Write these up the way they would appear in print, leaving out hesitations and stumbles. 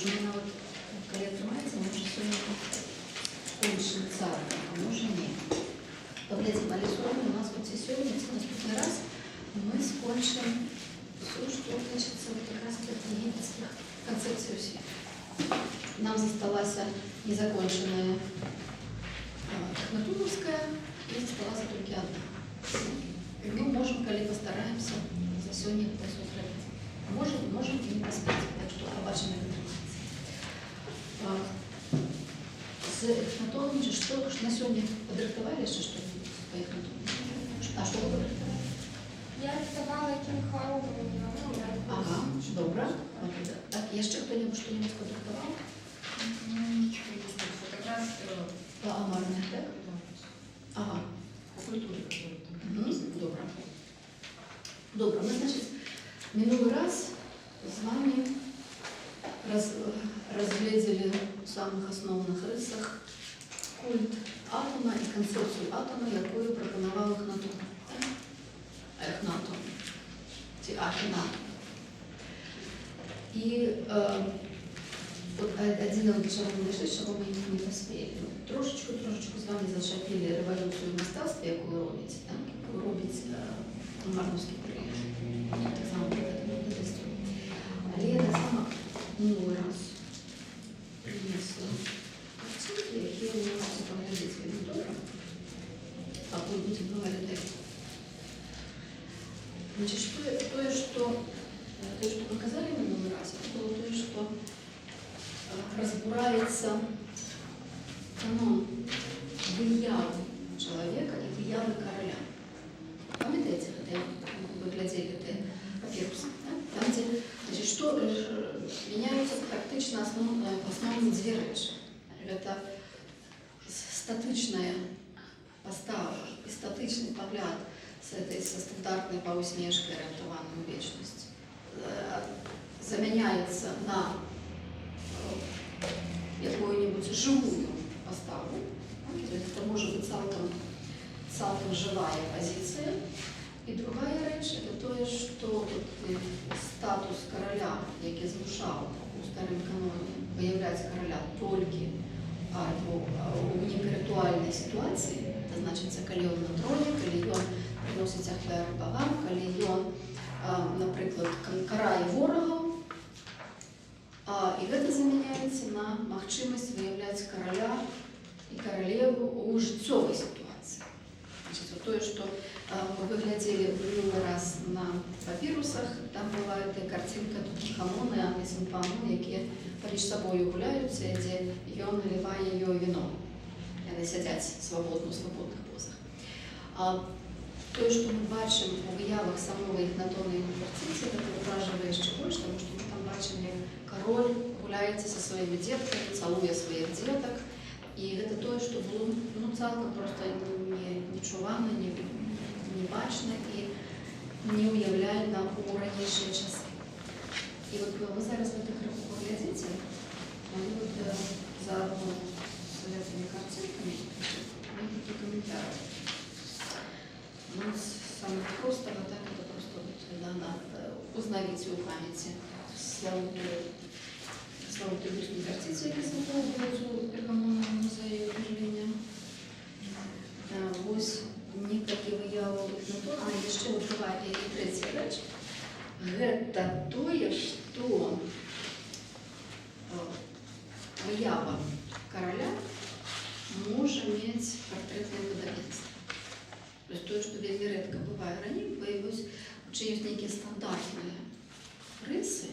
именно вот коли атрымаецца, можа сёння скончым царква, а можа не. Паглядзім, але сёння у нас вот сёння, наступны раз мы скончим все, что значится вот как раз от египетских концепций света. Нам засталась незаконченная Ахнатоновская, и засталась только одна. И мы можем, коли постараемся, за сегодня это все сделать. Можем и не поспеть, так что побачим информацию. С Ахнатоном же что на сегодня подрихтовали, что-нибудь по Ахнатону? А что вы подрихтовали? Я рисовала кінг-хору. Ага, добре. Так, еще кто-нибудь что-нибудь подрихтовал? Нічого не скажу. Как раз По амарне, так? Ага. по культуре. Добре. Добре. Ми, значить, минулий раз з вами разглядели в самых основных рисах культ атома и концепцию атома, якую пропонував Ахнатон. Эхнатон. Ахнатон. И вот один из чего мы дошли, чего мы не поспели. Трошечку з вами зачепили революцію в мистецтві, яку ви робите, так? Яку робить Марновський проєкт. Так само проєкт. Але я так само минулий раз принесла картинки, які ви можете поглядати в аудиторії, а ви будете говорити. Значит, то, что показали минулый раз, это было то, что разбирается выявы человека и выявы короля. Помните, когда вы глядели папирус? Да? Там, где, значит, что меняются практично основные две речи. Это статичная постава и статичный погляд со стандартной по усмешке ориентованной в вечность заменяется на какую-нибудь живую поставу. Это может быть цалком живая позиция. И другая речь – это то, что статус короля, який змушав у старому каноні виявляти короля тільки у непіритуальній ситуації, це значить, коли він на троні, коли він приносить ахвяри богам, коли він, наприклад, карає ворогів, і це заміняється на можливість виявляти короля і королеву у життєвій ситуації. Значить, вот то, что вы глядели в минулый раз на папирусах, там была эта картинка Тутанхамона и Анны Симпану, які поміж собою гуляються, де він наливає її вино. І вони сидять свободно, в свободних позах. То, що ми бачимо у виявах самої Ахнатона і Нефертити, це вражає ще більше, тому що ми там бачимо, як король гуляється зі своїми дітками, цілує своїх діток. І це те, що було цілком просто нечувано, небачно і не уявляльно у раніші часи. І от ви зараз в цих рухах поглядите, вони от заодно з цими картинками, вони такі коментарі. Ну, саме просто, вот так, это просто вот, надо узнавить у памяти славутую бюстную картицу, які заховують у Пергаmonному музеї в Берліні. Ось некакі вияви Ахнатона, а ще от буває і третя реч. Гэта тое, што выява короля може мець партретнае падабенство. То есть то, что вельмі редко бывае раней, появилось, что есть некие стандартные рысы,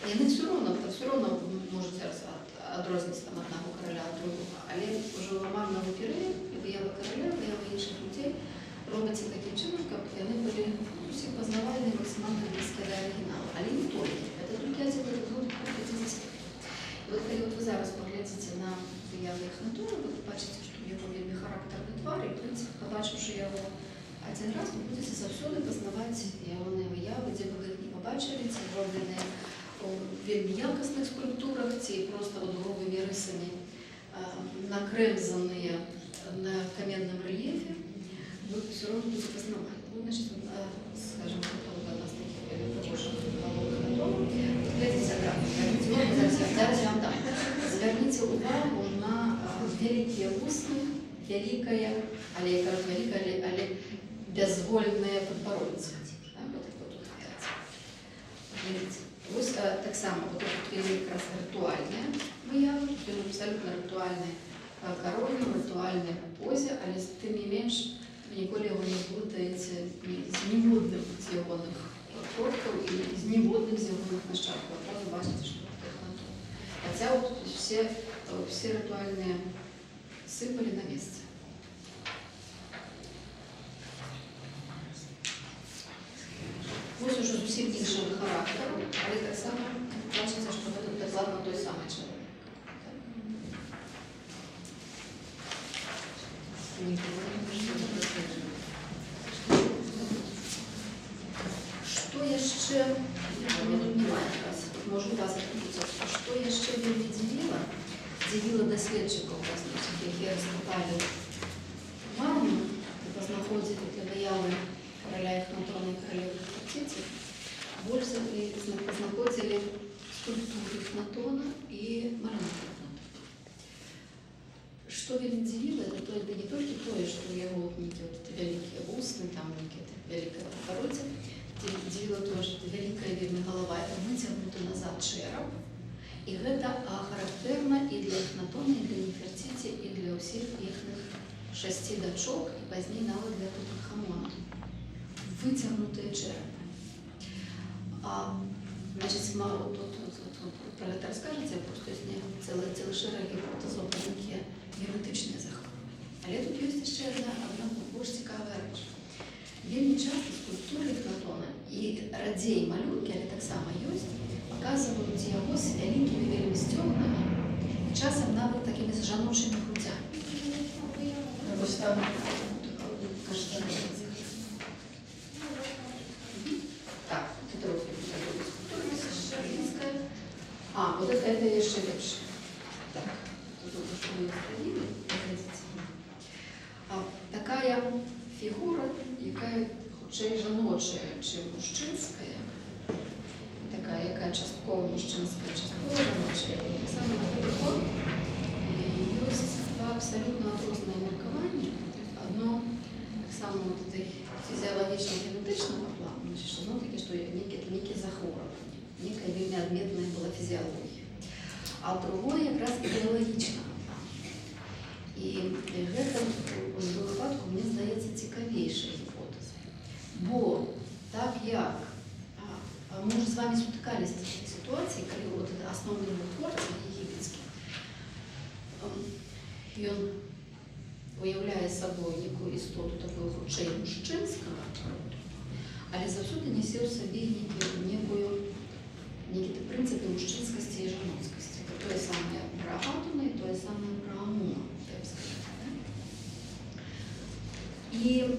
и они все равно можете отрозниць там одного короля от другого. Але уже у романного периода и выява короля, выява інших людей робиться таким чином, как они были всем познавальны, максимально близкие до оригинала. Але не только. Это только один из двух хотите. И вот когда вот вы зараз поглядите на выявы Ахнатона, вы побачите, что у него вельмі характерный твар, и в принципе, побачивши его один раз, вы будете завсёды познавать ягоные выявы, где бы вы их не побачили, ці зроблены у вельмі якісних скульптурах, ці просто вот грубыми рисами накрэмзанные на каменном рельефе, вы все равно будете познавать. Ну, значит, скажем, вот у нас таких хороших Ахнатона. Глядите, да, зараз я вам дам. увагу на вялікія вусны, вялікая, але я кажу вялікая, але бязвольнае падбароддзе. Вот так вот углядаецца. Глядзіце. Вось таксама вот тут вельмі якраз рытуальная выява, ён абсалютна рытуальны кароль, рытуальнай позе, але тым не менш вы ніколі яго не блытаеце з ніводным з ягоных продкаў і з ніводным з ягоных нашчадкаў. Адразу бачыце, што гэта Эхнатон. Хаця вот все рытуальныя сімвалы на месцы. Вось ужо зусім іншага характару, але таксама бачыце, што гэта дакладна той самы чалавек. Што яшчэ, минут не маю вас, можу вас адключыць, што яшчэ вельмі дзівіла даследчыкаў разлічных, якія раскапалі Варну і пазнаходзілі для выявы караля Эхнатона і каралевы Нефертити, больш за пазнаходзілі скульптуры Эхнатона і малюнкі Эхнатона. Што вельмі дзівіла, это не толькі тое, што ў яго нейкія вялікія вусны, там нейкія вялікае падбароддзе, дзівіла тое, што вялікая вельмі галава, выцягнуты назад чэрап. І гэта характэрна і для Эхнатона, і для Нефертити, і для ўсіх іхных 6 дачок, і пазней нават для Тутанхамона. Выцягнутыя чэрапы. Значыць, мало тут про гэта раскажаце, просто ёсць цэлы шэраг гіпотэзаў пра нейкія генетычныя захворванні. Але тут ёсць яшчэ адна больш цікавая рэч. Вельмі часта скульптуры Эхнатона і радзей малюнкі, але таксама ёсць, паказваюць яго з вялікімі вельмі сцёгнамі і часам нават такімі з жаночымі грудзямі. Вось там кажется. Так, тут скульптура шарлінская. Вот это яшчэ лепш. Так, тут что мы сходили, такая фігура, якая хутчэй жаночая, чым мужчынская. Такая, якая часткова мужчынская, часткова жаночая. Так само фігура ёсць два абсалютна адрозныя меркаванні. Одно так само фізіялагічна-генетычнага плану, значит, зноў-такі, што нейкія захворванні, нейкая вельмі адметная была фізіялогія. А другое якраз ідэалагічнага плану. І гэта ў выпадку, мне здаецца, цікавейшая гіпотэза. Бо так як мы уже з вами сутыкались в такой ситуации, калі вот асноўны творца егіпецкі, ён уяўляе сабой некую істоту такую хутчэй мужчынскага роду, але заўсёды нясе ў сабе нейкія прынцыпы мужчынскасці і жаноцкасці. Это тое самае пра Атона і тое самае пра Амуна. І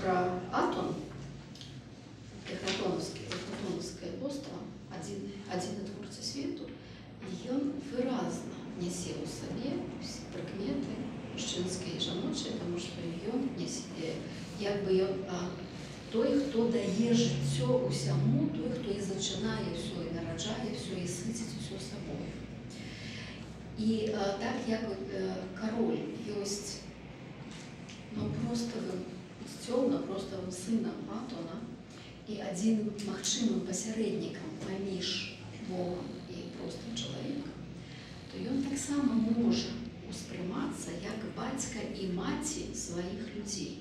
пра Атон, Эхнатонаўскае боства, адзіны творца свету, ён выразна нясе ў сабе прыкметы мужчынскія і жаночыя, таму што ён нясе, як бы ён той, хто дае жыццё ўсяму, той, хто і зачынае ўсё, і нараджае ўсё, і сыціць усё сабою. І так як кароль ёсць простым сцёмна, простым сынам Атона і адзіным магчымым пасярэднікам паміж Богом і простым чалавекам, то ён таксама можа ўспрымацца як бацька і маці сваіх людзей.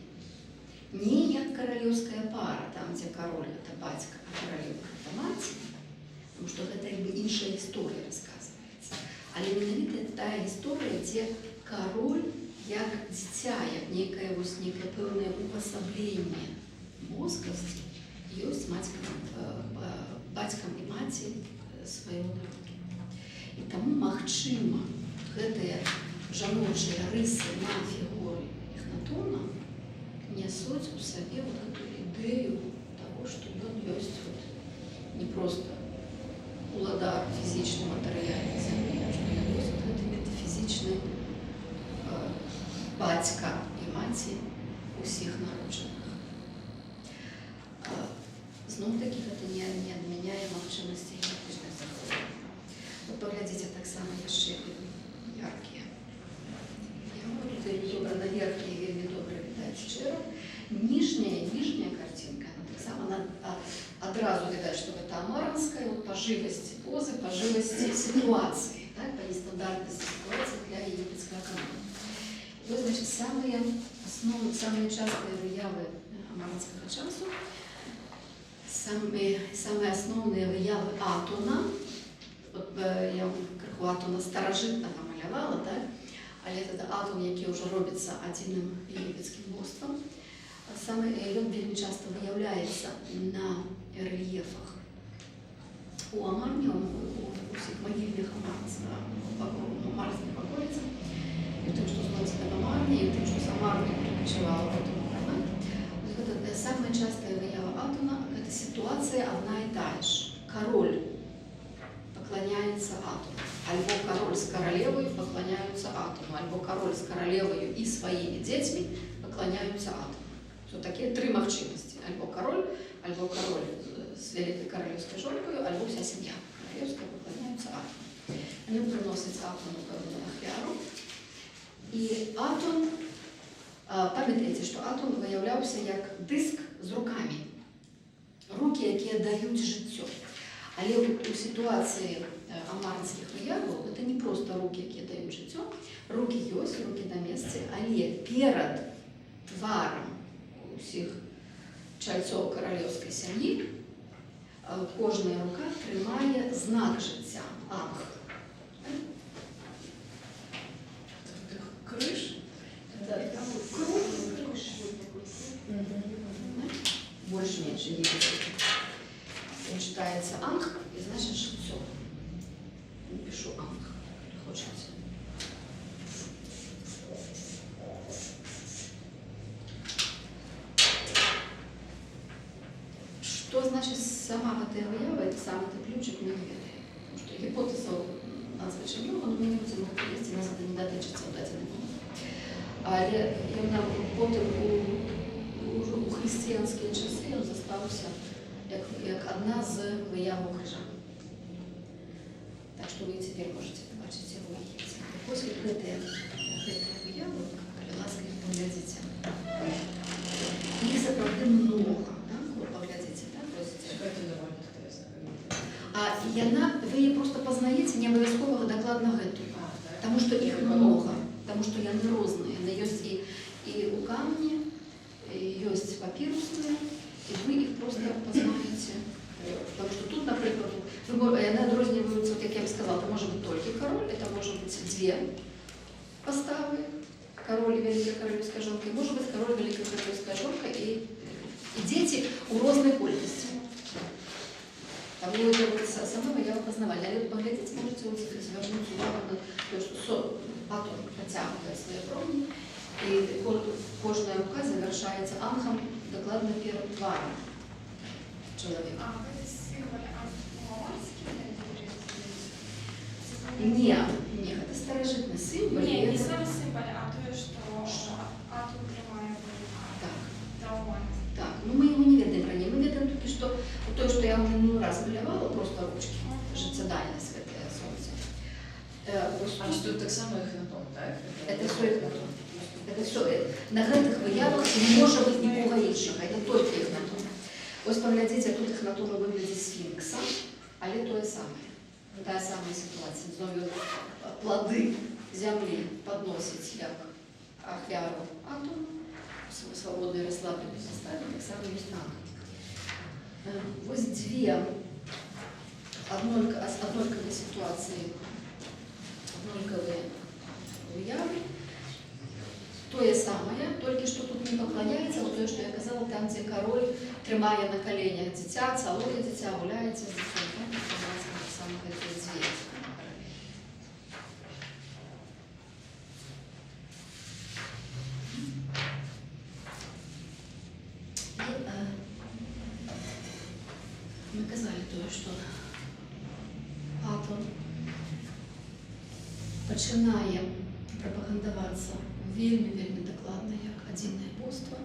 Не як каралеўская пара, там, дзе кароль – гэта бацька, а каралева – гэта маці, тому што гэта як бы іншая гісторыя расказваецца. Але менавіта тая гісторыя, дзе кароль як дзіця, як нейкае пэўнае увасабленне боскасці ёсць бацькам і маці свайго народу. І таму, магчыма, гэтыя жаночыя рысы на фігуры Эхнатона нясуць у сабе эту ідэю таго, што ён ёсць не проста уладар фізічны, матэрыяльны зямлі, а што ён ёсць гэты метафізічны бацька і маці ўсіх народжаных. Зноў-такі гэта не адмяняе магчымасці генетычных захворванняў. живости позы, по живости ситуации, так, по нестандартности ситуации для египетского канона. Вот, значит, самые частые выявы амаранского часу, самые основные выявы Атона, от я криху Атона старожитного малювала, так, але це Атон, який вже робиться одним єгипетським божеством. Саме він вельми часто виявляється на рельєфах у Амарні, у всіх могильних амарських околицях, і тим, що знаходиться в Амарні, і тим, що з Амарні перепочивала потім Амарна. Самая частая выява Атона – это ситуация одна и та же. Король поклоняется Атону, альбо король с королевой поклоняются Атону, альбо король с королевой и своими детьми поклоняются Атону. Что такие три махчимости. Альбо король с великой королевской жонкой, альбо вся семья королевская поклоняются Атону. Они приносят Атону ахвяру. И Атон, пам'ятайте, що Атон виявлявся як диск з руками. Руки, які дають життя. Але у ситуації амарських виявів це не просто руки, які дають життя. Руки є, руки на місці, але перед тваром усіх чальців королівської сім'ї кожна рука тримає знак життя – анх. Крыш? Больше-меньше египетский. Он читается анх, и значит жильцо. Пишу анх, хочется. Что значит сама эта выява, это сам этот ключик, мы не ведаем. Потому что гипотеза надзвичайно много, но ми не будемо говорити, нас це не дотичиться в дадений момент. Але потім у християнські часи він заставився як одна з вияв у крижа. Так що ви тепер можете побачити його в Єгипті. Ось гэты вияву, калі ласка, їх поглядзіце. Їх сапраўды много, да? Вот поглядзіце, да? Это довольно интересно. Вы її просто познаєте, не обов'язково докладно гэту. Потому что их много, потому что яны розныя. Яны ёсць и у камні, ёсць папірусные, и вы их просто познаете. Потому что тут, например, яны адрозніваюцца, вот, как я бы сказала, это может быть только король, это может быть две поставы, король и великая королевская жонка, может быть король, великая королевская жонка и дети у розной колькости. Там вы это самого я познавали. А вот поглядите, можете вот звернуть увагу на то, что Атон протягивает свои промни, и кожная рука завершается анхом докладно перед тваром человека. А вы символы амарские? Нет, это старожитный символ. Нет, не сам символ, а то, что Атон прямая. Так. Травма. Так, ну мы его не ведаем ранее. Мы ведаем только, что вот то, что я уже минулый раз малявала, просто ручки, життєдальне святое сонце. А что так само эхнатон, так? Это все эхнатон. Это все. На гэтых выявах не може бути нікого іншого. Это только эхнатон. Ось поглядите, тут эхнатон у вигляді сфінкса, але то саме. Та сама ситуація. Знову плоди землі підносять як ахвяру Атону, свободно и расслабленно составе, так само есть танк. Ось две однольковые ситуации, однольковые уявы. То самое, только что тут не поклоняется, вот то, что я казала, там, где король, тримая на коленях дитя, целує дитя, гуляється з дитям, так, самых этих две. Ми казали то, що Атон починає пропагандуватися вельми докладно як одинне божство.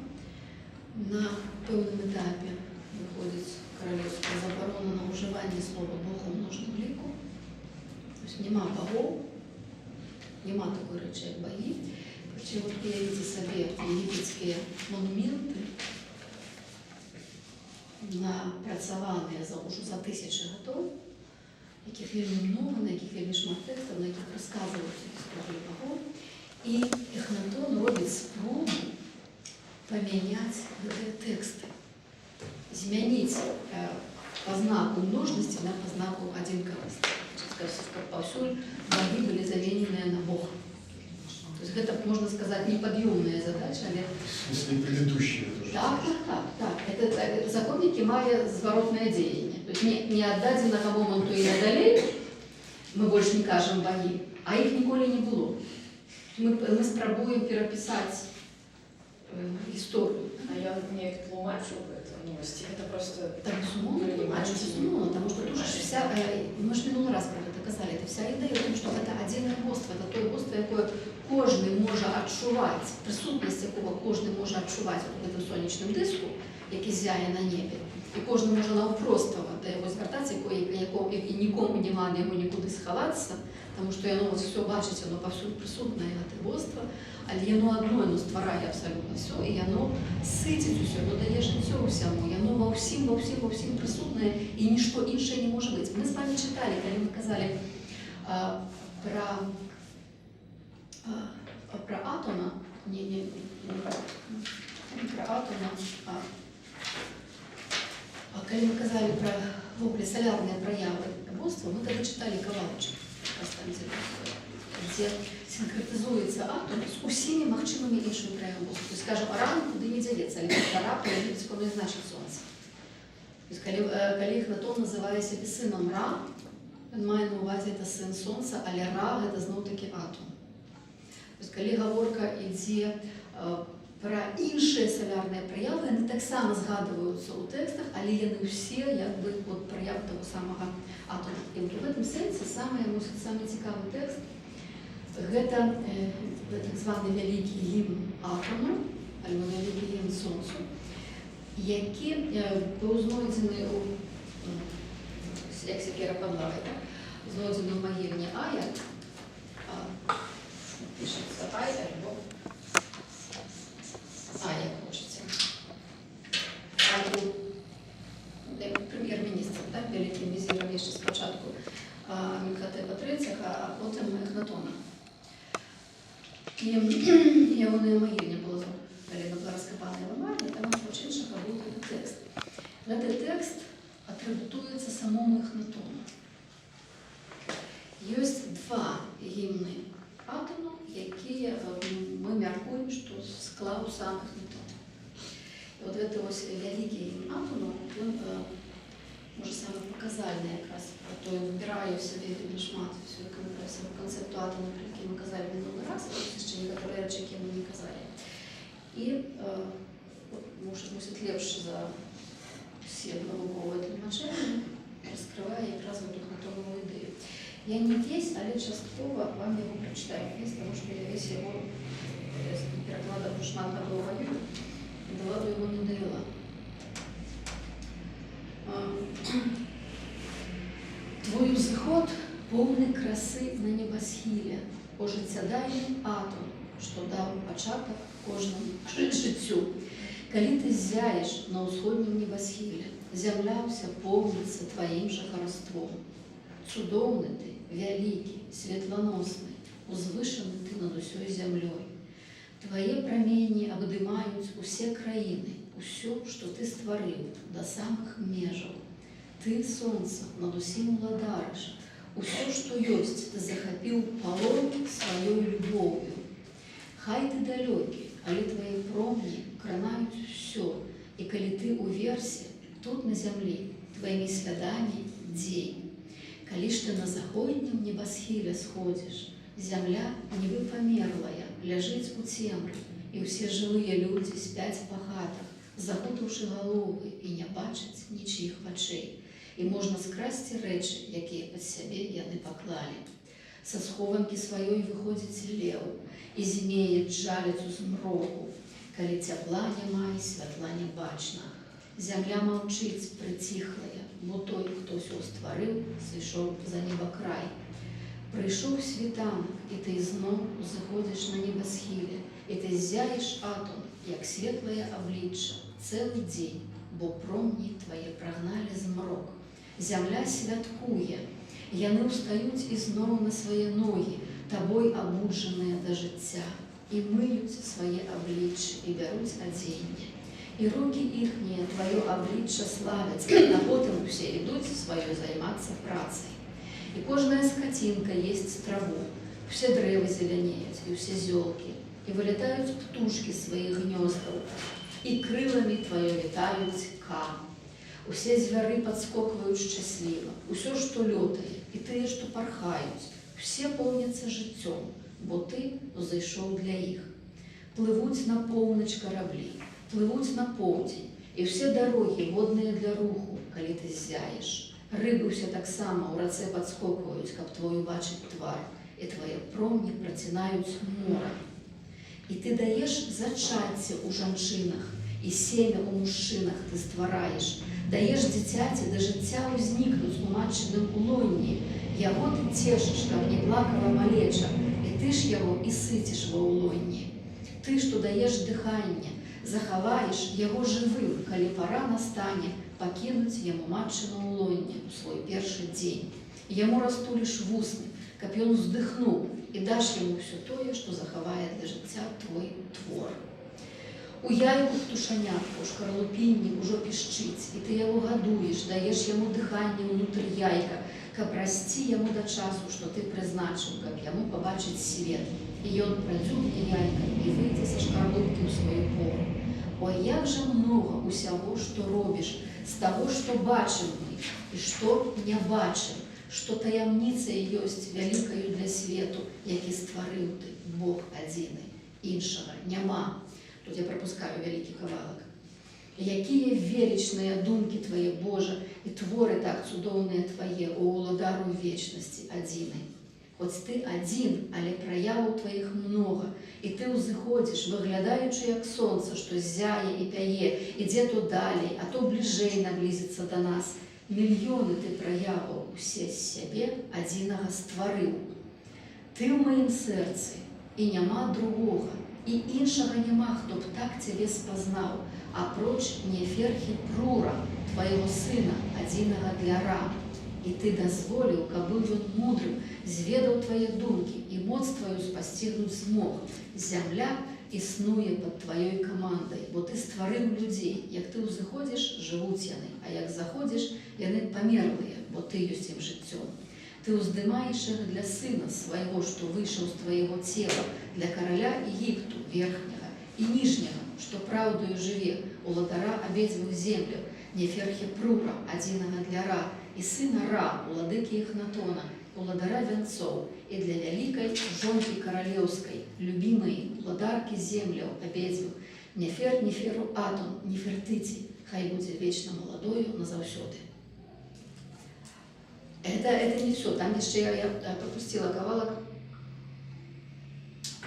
На певному етапі виходить королівська заборона на уживання слова Бог у множному ліку. Тобто нема богов, нема такої речі, як боги. Причому от уявіть собі єгипетські монументи, напрацьовані уже за тисячі років, якіх вельмі много, на якіх вельмі шмат тэкстаў, на якіх расказваюць гісторыю багоў. І Эхнатон робіць спробу памяняць гэтыя тэксты, змяніць па знаку множнасці на па знаку адзінкавасці. Паўсюль боги былі замененыя на Бог. То есть это, можно сказать, неподъемная задача. Але... В смысле, предыдущие тоже. Так. Это законники мали зворотное деяние. То есть не отдаденного моменту и надалей, мы больше не кажем боги, а их николи не было. Мы спробуем переписать историю. А я не тлумачу это, это просто... Так, безумовно, потому что тоже вся, мы же минулый раз про это казали, это вся идея в том, что это отдельное божство, это то божство, якое кожный може адчувати, присутність якого кожний може адчувати в этом сонячному диску, який зяє на небі. І кожен може навпрост до його звертатися, і нікому нема йому нікуди сховатися, тому що воно все бачить, воно повсюди присутне, це божство, але воно одно, воно створяє абсолютно все, і воно ситить усе, воно дає життя всьому, і воно во всім присутне, і ніщо інше не може бути. Ми з вами читали, коли ми казали про атома, не про атома, коли мы казали про солярные проявы божества, мы тогда читали Ковалыча, где синкретизуется атом с усіми махчимыми іншими проявами божества. То есть, скажем, рано куди не ділиться, але Ра проявиться, коли значить сонце. То есть, коли Эхнатон називає себе сином Ра, він має на увазі це син сонця, але Ра – це знов-таки атом. Тобто, коли говорка йде про інші солярні прояви, вони так само згадуються у текстах, але вони всі якби прояв того самого атома. І в цьому сенсі самий цікавий текст – це так званий великий гімн атому, або великий гімн сонцю, який був знайдений як Секера Падлави, знайдений в могильні Ая, пишется Ай, або Ая, хочется. Прем'єр-міністр, великим візиром ще спочатку Амінхотепа III, а потім Эхнатона. І вони могильня було, коли була розкопана Івамарня, там очень інших був текст. Цей текст атрибутується самому Эхнатону. Є два гімни атому, які ми міркуємо, що склав сам Эхнатон. І от це ось великий гімн атому, він може саме показальний якраз, то він вбирає в себе вельми шмат всю концепту атому, про який ми казали минулий раз, а ще некоторі речі, які ми не казали. І мусить ліпше за всі наукові тлумачення, розкриває якраз Эхнатонову ідею. Я не весь, але частково вам его прочитаю весь, потому что я весь его перекладываю, потому что нам так говорю, доводу его не довела. Твой взход повний краси на небосхилі, о життєдайний атом, що дав початок кожному життю. Коли ти зяєш на усходнім небосхилі, земля вся повниться твоїм же хароством. Чудовний ти, великий, світлоносний, узвишений ти над усьою землею. Твої промені обдимають усі країни, усьо, що ти створив, до самих межів. Ти, сонце, над усім владариш, усьо, що єсть, ти захопив полон своєю любов'ю. Хай ти далекий, але твої промні кранають все, і коли ти у версі, тут на землі, твоїми слідами день. Коли ж ти на заходнім небосхилі сходиш, земля невипомерлая лежить у темрі, і всі живі люди спять в пахатах, закутавши голови і не бачать нічиїх очей. І можна скрасти речі, які під себе яни поклали. Со схованки своєї виходить лев, і змеет жалить у змроку, коли тепла нема і святла не бачна. Земля мовчить, притихлая, бо той, хто все створив, зійшов за небокрай. Прийшов світанок, і ти знов заходиш на небосхилі, і ти зяєш атом, як світле обличчя, цілий день, бо промні твої прогнали змрок. Зямля святкуе, яны ўстаюць ізноў на свае ногі, табой абуджаныя да жыцця, і мыюць свае абліччы і бяруць адзенне. І рукі іхнія тваё аблічча славяць, а потым усе ідуць сваё займацца працай. І кожная скацінка есць траву, усе дрэвы зелянеюць, і ўсе зёлкі, і вылятаюць птушкі з сваіх гнёздаў, і крыламі тваё вітаюць ка. Усе звяры падскокваюць шчасліва, усё, што лётае, і тыя, што пархаюць, усе поўняцца жыццём, бо ты узышоў для іх. Плывуць на поўнач караблі, плывуць на поўдзень, і ўсе дарогі водныя для руху, калі ты ззяеш. Рыбы ўсе таксама ў рацэ падскокваюць, каб твой убачыць твар, і твае промні працінаюць мора. І ты даеш зачацце ў жанчынах, і семя ў мужчынах ты ствараеш, даеш дзіцяці да жыцця ўзнікнуць у матчыным улонні, яго ты цешыш, каб не плакала малеча, і ты ж яго і сыціш ва ўлонні. Ты, што даеш дыханне, захаваеш яго жывым, калі пара настане пакінуць яму матчыну ўлонне ў свой першы дзень. Яму растуліш вусны, каб ён уздыхнуў, і даш яму ўсё тое, што захавае для жыцця твой твор. У яйку птушанятку, у шкарлупінні ўжо пішчыць, і ты яго гадуеш, даеш яму дыханне ўнутры яйка, каб расці яму да часу, што ты прызначыў, каб яму пабачыць свет. І ён прадзюбне яйка і выйдзе са шкарлупкі ў сваю пору. Ой, як жа многа усяго, што робіш, з таго, што бачым мы, і што не бачым, што таямніцай ёсць вялікаю для свету, які стварыў ты, Бог адзіны, іншага няма. Тут я пропускаю вялікі кавалак. Якія велічныя думкі твае, Божа, і творы так цудоўныя твае, о уладару вечнасці адзінай. Хоць ты адзін, але праяваў тваіх многа, і ты ўзыходзіш, выглядаючы як сонца, што зяе і пяе, ідзе то далей, а то бліжэй наблізіцца да нас. Мільёны ты праяваў, усе з сябе адзінага стварыў. Ты ў маім сэрцы, і няма другога, і іншага няма, хто б так цябе спазнаў, апроч Неферхі Прура, твайго сына, адзінага для Ра. І ты дазволіў, каб быў ён мудрым, зведаў твае думкі, і моц тваю спасцігнуць змог. Зямля існуе пад тваёй камандай, бо ты стварыў людзей. Як ты ўзыходзіш, жывуць яны, а як заходзіш, яны памерлыя, бо ты ёсць ім жыццём. Ты ўздымаеш іх для сына свайго, што выйшаў з твайго цела, для караля Егіпту, верхняга і ніжняга, што праўдаю жыве, уладара абедзвюх земляў, Неферхі Прура, адзінага для Ра, і сына Ра, уладыкі Эхнатона, уладара вянцоў, і для вялікай жонкі каралеўскай, любімай уладаркі земляў абедзвюх, Нефер Неферу Атон, Нефертыці, хай будзе вечна маладою назаўсёды. Это не все. Там еще я пропустила кавалок,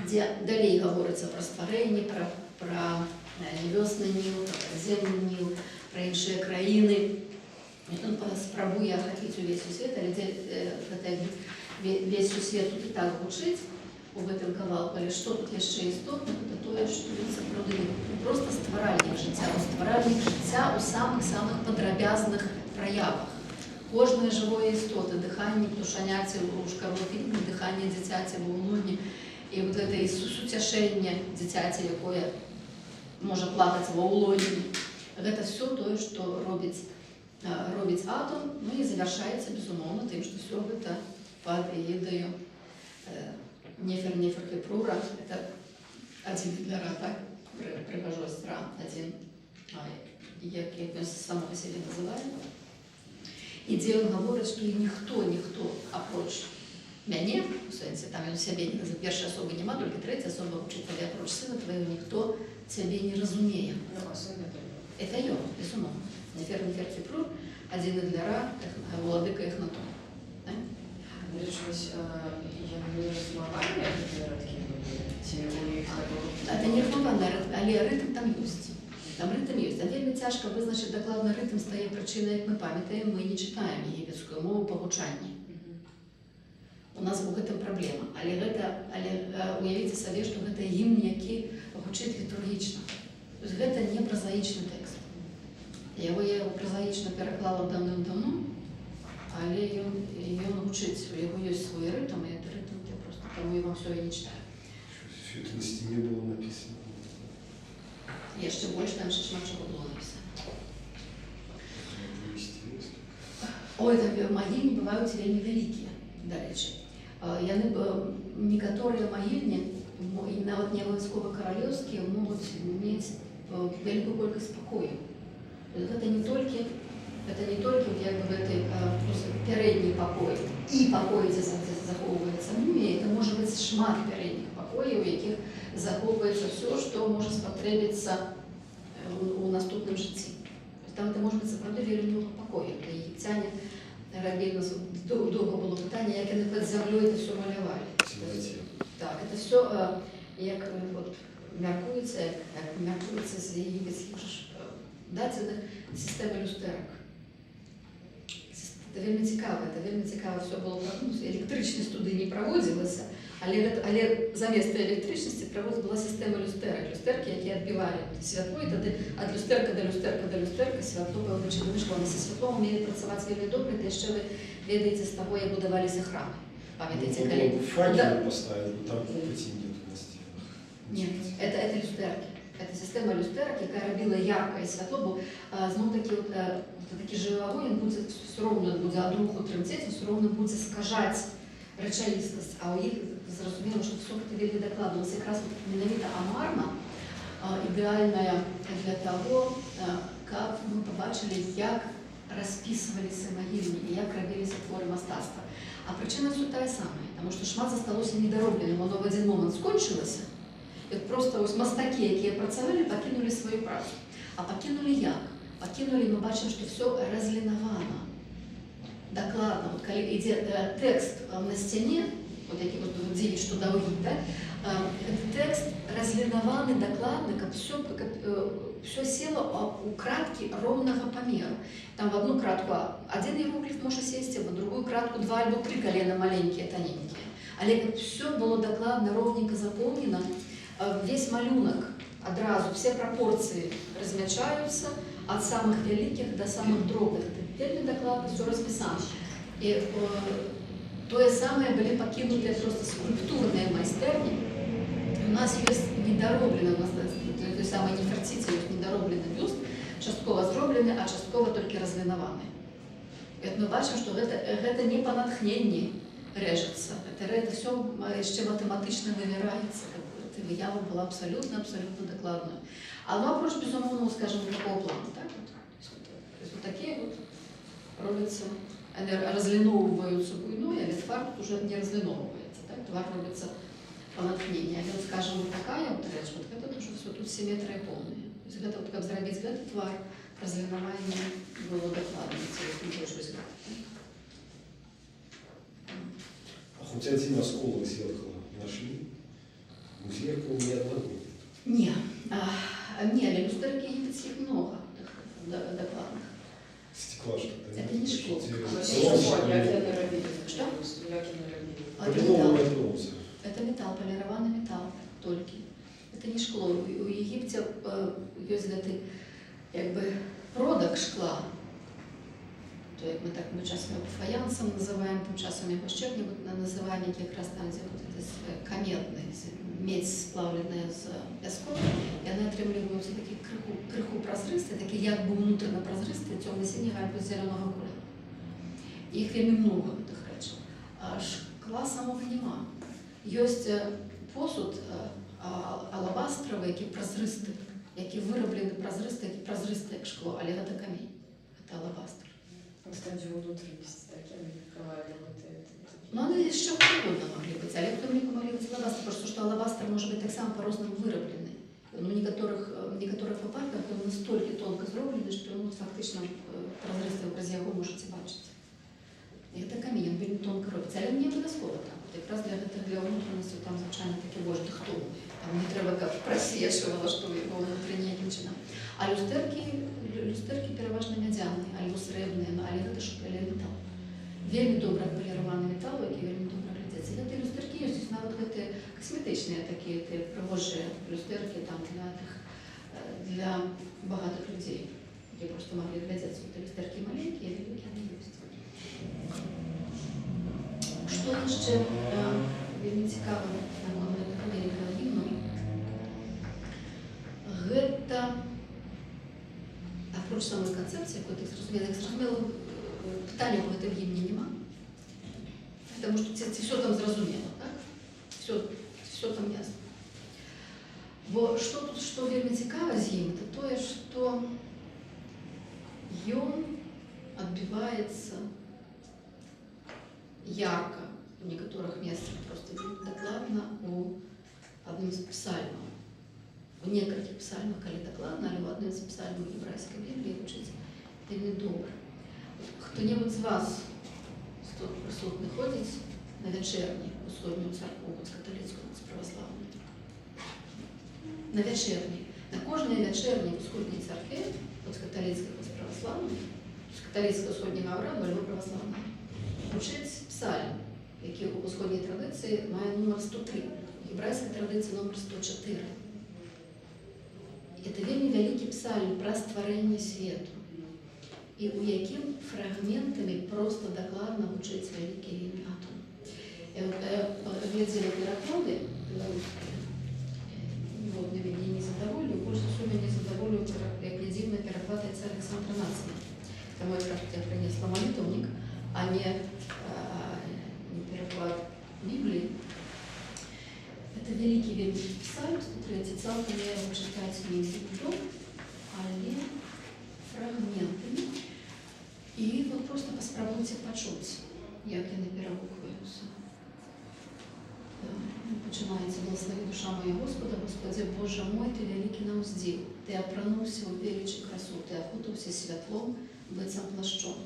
где далее говорится про стварэнне, про небесный Нил, про подземный Нил, про іншыя краіны. И тут спрабую охватить увесь свет, але весь свет тут и так гучыць у гэтым кавалку, але што тут яшчэ істотна, это тое, што ён сапраўды не просто стваральнік жыцця, а стваральнік жыцця ў самых-самых падрабязных праявах. Кожная жывая істота, дыханне птушаняці ў шкарлупінні, дыханне дзіцяці ва ўлунні, і вот гэта суцяшэнне дзіцяці, якое можа плакаць ва ўлунні. Гэта все тое, што робіць атом, ну і завяршаецца, безумоўна, тым, што все гэта пад эгідаю Неферхі Прура. Это адзін для Ра, так? Прыгажосць Ра, адзін, як ён самога сябе называе. І дзе ён гаворыць, што і ніхто, апроч мяне, у сэнсе, там ён сябе не называе, першай асобы няма, толькі трэцяя асоба гучыць, але апроч сына твайго ніхто цябе не разумее. Это ён, безумоўна. Неферхі Прур, адзін для Ра, уладыка Эхнатона. Яны размавалі гэтыя радкі былі? Ці у іх такого? Это не размаваны, але рытм там ёсць. Там рытм ёсць. А вельмі цяжка вызначыць дакладна рытм з тае прычыны, як мы памятаем, мы не чытаем егіпецкую мову па гучанні. У нас у гэтым праблема. Але уявіце сабе, што гэта гімн, які гучыць літургічна. То есть гэта не празаічны тэкст. Я его празаічна пераклала даўным-даўно, але ён вучыць, у яго ёсць свой рытм, і гэты рытм я просто таму і вам ўсё я не читаю. Все это на стене было написано. Яшчэ больш там шмат чаго было напісана. Ой, там магільні бываюць вельмі вялікія, дарэчы. Яны некаторыя магільні, і нават не абавязкова каралеўскія, могуць мець вялікую колькасць пакояў. Гэта не толькі вот як бы гэты пярэдні пакой і пакой, дзе захоўваецца мумія, это можа быць шмат пярэдніх пакояў, у якіх захоўваецца ўсё, што можа спатрэбіцца у наступным жыцці. Там это может быть сапраўды вельмі много пакояў. Для егіпцяне рабілі, доўга было пытанне, як яны пад зямлёй это все малявалі. Так, это все як вот мяркуецца з егіпецкіх дадзеных сістэма люстэрак. Это вельмі цікава все было. Электрычнасць туды не праводзілася, але замест электрычнасці была сістэма люстэрак. Люстэркі, якія адбівалі святло, і тады ад люстэрка до люстэрка святло пэўным чынам ішло. Са святлом умелі працаваць вельмі добра, это яшчэ вы ведаеце з таго, як будаваліся храмы. Памятаеце, калі факелы поставили, там копоти нету на стенах. Нет, это люстэркі. Это сістэма люстэрак, якая рабіла яркае святло, бо зноў-такі такі жывы агонь будзе все роўна будзе ад руху трымцець, все роўна будзе скажаць рэчаіснасць, а ў іх зразумела, што все гэта вельмі дакладвалася якраз менавіта амарна, ідэальная для таго, каб мы пабачылі, як распісваліся магільні і як рабіліся творы мастацтва. А прычына ўсё тая самая, таму што шмат засталося недаробленым, воно в адзін момант скончылася. І просто ось мастакі, якія працавалі, пакінулі сваю працу. А пакінулі як? Пакінулі, мы бачым, што все разлінавана. Дакладна, вот калі ідзе тэкст на сцяне, вот які вот дзівіць, што даўгі, да? Гэты тэкст разлінаваны дакладна, каб все села у краткі роўнага памеру. Там в одну кратку один іерогліф можа сесці, в другую кратку 2 альбо 3 калена маленькія, тоненькія. Але каб все было дакладна, роўненька запомнена, весь малюнок адразу, все пропорции размячаются от самых великих до самых дробных. Вельмі дакладна все распісана. І тое самае былі пакінутыя просто скульптурныя майстэрні. У нас ёсць недароблены мастацтва, той самай Неферціці ёсць недароблены бюст, часткова зроблены, а часткова толькі разлінаваны. І мы бачым, што гэта не па натхненні рэжацца. Это все яшчэ матэматычна вымяраецца. Выява была абсолютно докладная. А ну, апроч, безумоўно, скажем, такого плана. Так? Вот такие вот робятся, они разлиновываются буйной, а фарт уже не разлиновывается. Так? Твар робится по натхнению. А вот, скажем, вот такая вот речь, вот это уже все тут симметрия полная. То есть это вот как сделать этот твар, разлинование было докладно. А хоть один осколок зеркала нашли? У зеркала ни одного нет. Не, але люстэркі егіпецкіх много докладных. Стекла что-то. Это не шкло. Что? Это металл, полированный металл только. Это не шкло. У Египте есть гэты как бы продак шкла. То як мы часам его фаянсом называем, тем часам его ще называем, які якраз там, где вот это кометный, медь сплавленная з пяском, и она атрымліваюцца такі крыху празрыстыя, такі як бы внутренно празрыстыя, цёмна-сінага альбо зеленого колеру. Іх вельмі много гэтых рэчаў. Шкла самого няма. Ёсць посуд алабастравы, які празрысты, які выраблены празрысты, які празрысты як шкло, але гэта камень, гэта алабастр. Кстати, внутренности такими ковали вот это. Ну, они еще угодно могли быть, але кто могли быть алабастр, потому что алабастр может быть так само по-разному вырабленный. Но в некоторых выпадках он настолько тонко зроблений, что он фактично прозрыстый образ его можете бачить. И это камень, он вельмі тонко робится, але не обов'язково так. Вот якраз для внутренности там звичайно такі боже хто. Там не треба как просвечивало, что его внутренне яким чином. А люстэркі пераважна мядзяныя, альбо срэбныя, але гэта ж металл. Вельмі добра паліраваны металл, які вельмі добра глядзяцца. Гэтыя люстэркі ёсць, нават гэтыя касметычныя такія прыгожыя люстэркі там для багатых людзей, якія просто маглі глядзяцца. Люстэркі маленькія, вялікія не ёсць. Што яшчэ вельмі цікава наконт гэтага вялікага гімну, гэта апроч самой канцэпцыі, якой ты зразумела, пытання ў гэтым гімне няма. Потому што ці все там зразумела, так? Все там ясна. Бо што вельмі цікава з ім, это тое, што ён адбіваецца ярка, в некоторых местах просто докладно у одном из псальмов. У некоторых псальмах, коли докладно, але у одном из псальмов еврейской Библии учить вельми добре. Кто-нибудь из вас, кто присутствует, ходит на вечерней усходнюю церковь, католицкую, православную? На вечерней. На кожной вечерней усходней церкви, католицкой, православной, католицкого усходнего обряда, либо православного, учить псальм, який у усходній традиції має номер 103, у єврейській традиції номер 104. Це вельми великий псальм про створення світу, і у яким фрагментами просто докладно вчиться великий рівень атом. Я глядела переклади белорусские, вот, меня не задоволю, больше всего меня задоволю, я глядела на переклад отца Александра Нацина. Это мой, как я принесла молитвенник, а не переклад Библии. Это великий великий псалм, 103, цалком я его читать не буду, але фрагментами. И вот просто поспробуйте почуть, як яны перагукваюцца. Починається: «Благослови душа моя Господа, Господи Боже мой, Ты великий на уздел, Ты опранувся у величі красу, Ты окутався святлом, быццам плащом.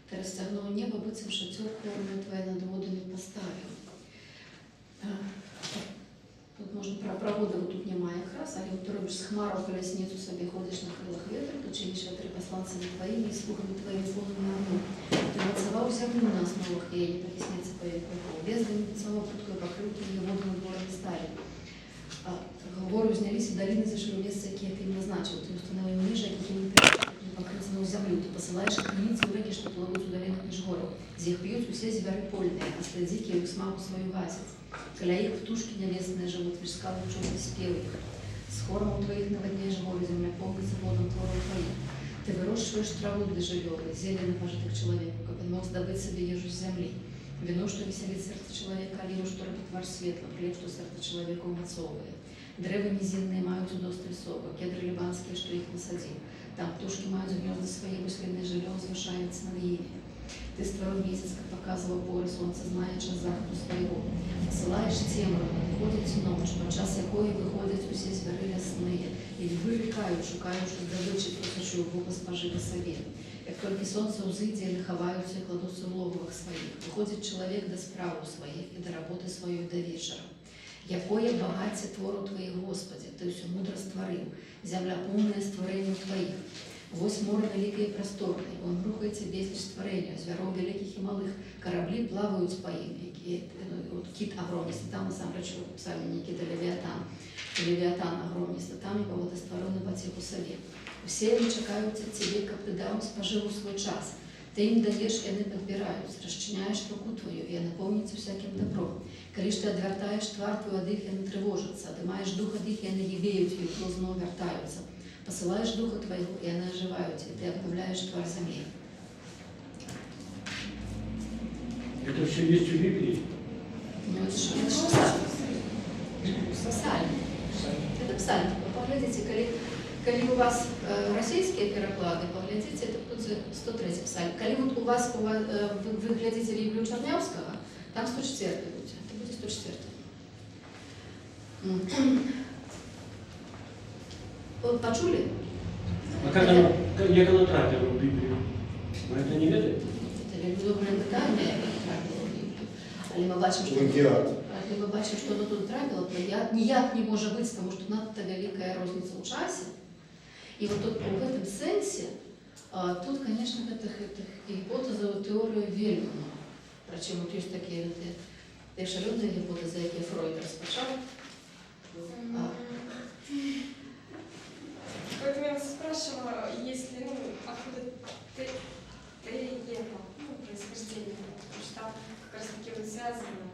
Ты расцягнуў неба, быццам шацёр, корни Твои над водами поставил». Тут можно про воду, вот тут немає якраз, але ти робиш з хмару колесницю собі, ходиш на крилах ветру, то чиниш ветри посланцями Твоїми і слугами Твоїми полными огнем. Ты мацаваў землю на основах ей, не потесняется по ее кругу. Бездами мацаваў прудкою покрыл Твои водными дворами стали. Горы узнялись, и долины зашли места, якія Ты им назначил. Ты установил ниже, якими Ты покрыл саму землю. Ты посылаешь крыницы у реки, что плывут у долинах меж гору. Где их пьют все звери польные, а стоят дикие их смагу свою гасят. Каля их птушки небесные живут, лишь скалы чудо спевы их. С хором у Твоих наводняешь горы, земля полнится водом твором Твоим. Ты выращиваешь траву для живёвой, зелень пожитых человеку, как он мог сдобыть себе ежу с земли. Вино, что веселит сердце человека, оливу, что робит тварь светло, хлеб, что сердце человека умацовывает. Древа низинные мают удосталь сока, кедры либанские, что их насадил. Там птушки мают гнезда свои, выследные жилье возвышается над ими. Ты створил месяц, как показывал поры, солнце зная час заходу своего. Посылаешь темру, выходит ночь, по час якої виходять усі звери лясные, і льви лікають, шукаючи здобичі, просячи Бога споживи собі. Як тільки сонце узийде, ховаються і кладуться в логовах своїх. Виходить чоловік до справу своїх і до роботи своєї до вечора. Якое багаття твору Твоїх, Господи, Ти все мудро створив, земля повна створенню Твоїх. Вось море великое и просторное, он рухается безліч створения, звяров великих и малых, корабли плавают по им, вот кит огромный, там на самом деле псалме Никита Левиатан огромный, там его вот створил на потеху сове. Все они чекают от Тебе, как Ты дал споживу свой час. Ты им даешь, и они подбираются, расчиняешь руку Твою, и они наполнятся всяким добром. Коли ж Ты отвертаешь тварь Твою от их, и они тревожатся, отымаешь дух от их, и они ебеют, и знову вертаются. Посылаешь Духа Твоего, и они оживают, и Ты обновляешь тварь земли. Это все есть в Библии? Ну, это же псальм. Псальм. Это псальм. Поглядите, коли у вас российские переклады, поглядите, это 103 псальм. Коли вот у вас вы глядите Библию Чернявского, там 104 будет. Это будет 104. Вот почули? А как оно трапило в Библию? Мы это не ведаем? Це вельми добре питання, як воно трапило в Біблію. Але ми бачимо, що воно тут трапило, то ніяк не може бути, тому що надто велика різниця у часі. І от тут в цьому сенсі, тут, звісно, гіпотеза теорії вельми много. Причому от є такі шалені гіпотези, які Фройд розпочав. Поэтому я вас спрашивала, если, откуда ты ехал, происходило. там как раз таки вот связано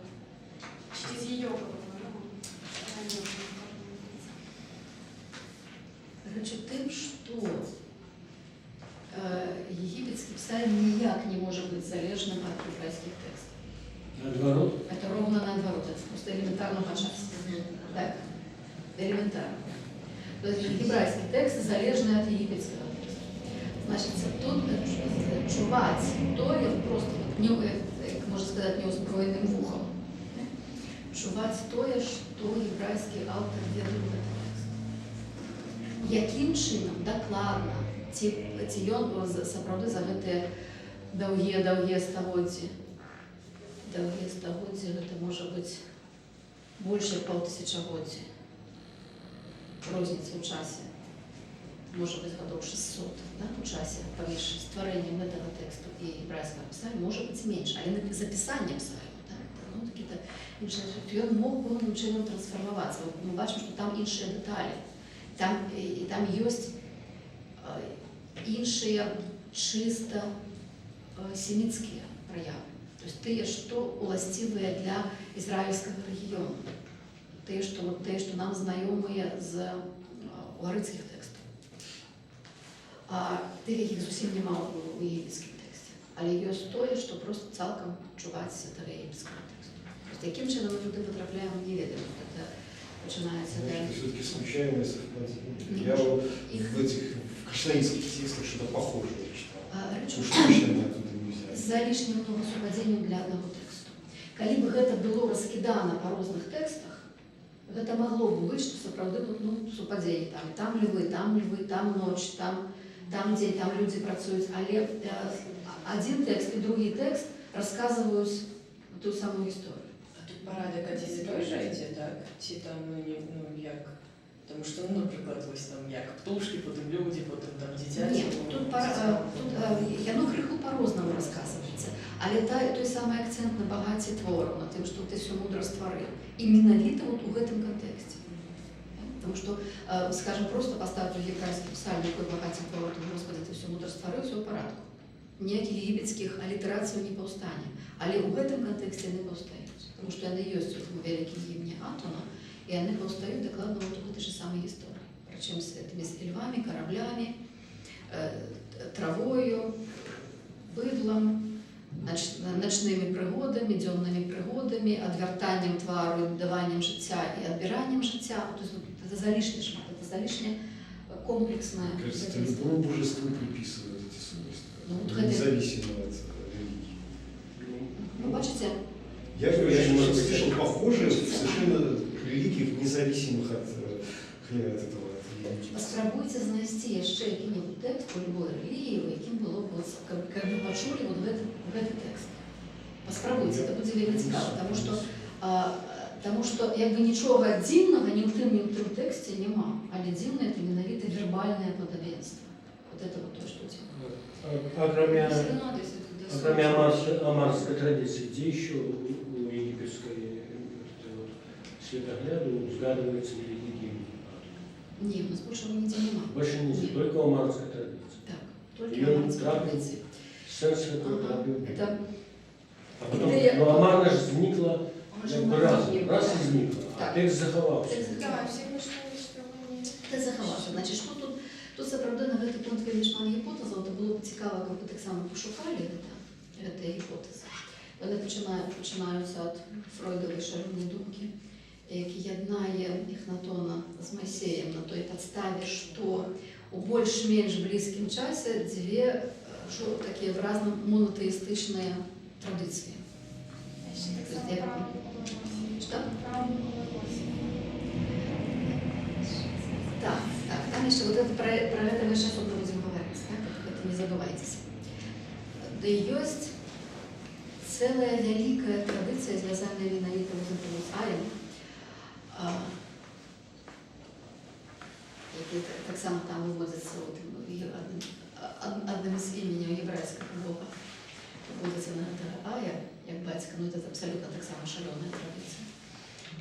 через ее Речі тим, що єгипетський псалм ніяк не може бути залежним від єврейських текстів. Наоборот. Это ровно наоборот, это просто элементарно по части. Так, элементарно. То есть гебрайский текст залежный от египетского текста. Значит, тут чуваць тое просто, можно сказать, неузброенным вухом. Чуваць тое, што гебрайскі аўтар ведаў гэты тэкст. Якім чынам дакладна, ці ён сапраўды за гэтыя даўгія стагоддзі, гэта можа быць больш як 500-годдзя. Розніца ў часе. Можа быць гадоў 600, да, у часе паміж стварэннем гэтага тэксту і гебрайскага псальма можа быць менш, але запісанне псальма, так, ну, такі-то іншыя, ён мог пэўным чынам трансфармавацца. Мы бачым, што там іншыя дэталі. Там ёсць іншыя чыста семіцкія праявы. То есть тыя, што уласцівыя для ізраільскага рэгіёну. Тыя, што нам знаёмыя з угарыцкіх тэкстаў. А тых, якіх зусім няма ў егіпецкім тэксце. Але ёсць тое, што проста цалкам чуваць з гэтага егіпецкага тэксту. То есть якім чынам мы туды потрапляем, не ведаем. Тогда начинается... Значит, все-таки случайное совпадение. Я в этих кашнаитских текстах что-то похожее читал. Уж точно оттуда не взять. Залишне много супадзенняў для аднаго тэксту. Калі б гэта было раскідана па розных тэкстах, гэта магло б быць, што сапраўды супадзенні. Там львы, там ноч, там дзень, там людзі працуюць. Але адзін тэкст і другі тэкст расказваюць ту самую гісторыю. А тут парадак адзін і той жа ідзе, так? Ці там, як? Тому що, наприклад, ось там як птушки, потім люди, потім там дитяті. Ні, тут яно крыху па-рознаму расказваецца. Але той самы акцэнт на багаце твору, на тым, што ты всё мудра стварыў. І менавіта у гэтым кантэксце. Потому что, скажем, просто поставить в гебрайский псалм, какой богатый твору, Господи, ты всё мудра стварыў, всё ў парадку. Ніякіх егіпецкіх алітерацый не паўстане. Але ў гэтым кантэксце яны паўстаюць. Тому што яны ёсць у вялікім гімне Атона, и они повстают докладно вот в этой же самой истории. Причем с этими львами, кораблями, травою, быдлом, ночными пригодами, дневными пригодами, отвертанием твару, даванием життя и отбиранием життя. То есть это залишний шмат, это залишне комплексное. Кажется, это любому божеству приписывают эти свойства, независимо от религии. Вы бачите? Я слышал похожее в совершенно религиях, независимых от этого. Паспрабуйце знайсці яшчэ які-небудзь тэкст у любой рэлігіі, у якім было б, каб вы пачулі гэты тэкст. Паспрабуйце, это будзе вельмі цікава, таму што як бы нічога дзіўнага ні ў тым тэксце няма, але дзіўна это менавіта вербальнае падабенства. Вот это вот то, што дзіўна. Кроме амарской традиции, где еще у египетской светогляду сгадывается великий гимн? Нет, у нас больше его нигде нема. Больше нигде, только у амарской традиции. Так, только Ее у амарской трапил, традиции. Сен Святой трапил. Это... А потом, но Амарна же зникла, раз и зникла, а Так. текст заховался. Да, все мешали, что мы... Це заховався. Значить, що тут сапраўды на гэты пункт вельмі шмат гіпотэзаў, то было б цікава, каб вы таксама пошукалі гэтыя гіпотэзы. Яны пачынаюцца ад фройдавай шалёнай думкі, які яднае Эхнатона з Майсеем на той падставе, што у больш-менш блізкім часе дзве такія выразна монотэістычныя традыцыі. Еще так само Что? правильно. Так, там еще вот это, про это мы сейчас будем говорить, так? Это не забывайтесь. Да есть целая великая традиция, связанная менавіта вот этим царем, які так само там выводится вот, одним из именем еврейского Бога, выводится на это Ая, як батька, ну это абсолютно так само шалёная традиция.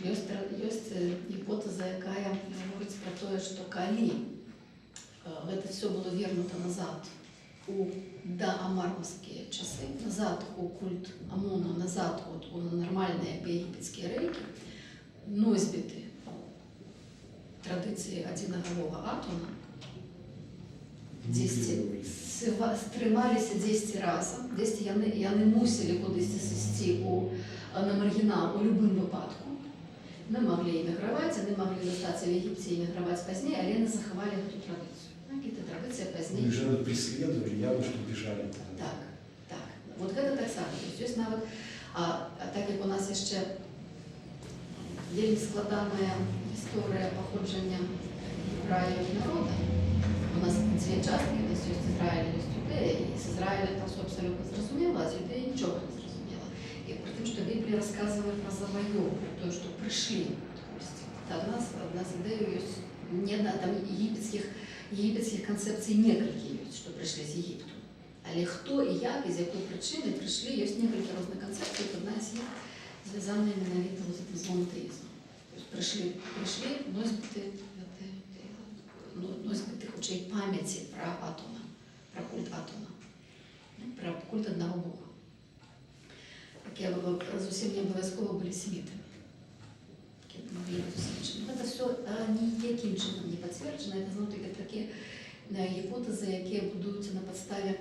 Ёсць гіпотэза, якая гаворыць пра тое, што калі гэта все было вернута назад у доамаровские часы, назад у культ Амона, назад от у нормальные египетские рейки, носьбіти традиції одинакового атома, 10 стрималися 10 разів, 10 яни мусили кудись сісти на маргінал у будь-якому випадку. Не могли емігрувати, не могли залишатися в Єгипті і емігрувати пізніше, але вони заховали цю традицію. Какие-то традиции позднее. Их же преследовали, явно, что бежали. Так, так. Вот это так само. То есть навіть, так як у нас ще вельми складана історія походження Ізраїля народу, у нас дві частки, у нас є Ізраїль і Юдея, і з Ізраїля там все абсолютно зрозуміло, а з Юдеї нічого не зрозуміло. І при тим, що Біблія розказує про завойовку, то, що прийшли. Та в нас з Юдею є там єгипетських концепцій некілька є, що прийшли з Єгипту. Але хто і як, і з якої причини прийшли, є кілька різних концепцій, одна з них зв'язана менавіта з цим монотеїзмом. Прийшли носьбити хоча й пам'яті про атома, про культ атома, про культ одного Бога. Таке зовсім не обов'язково були семіти. Це все ніяким чином не підтверджено, це знову такі гіпотези, які будуються на підставі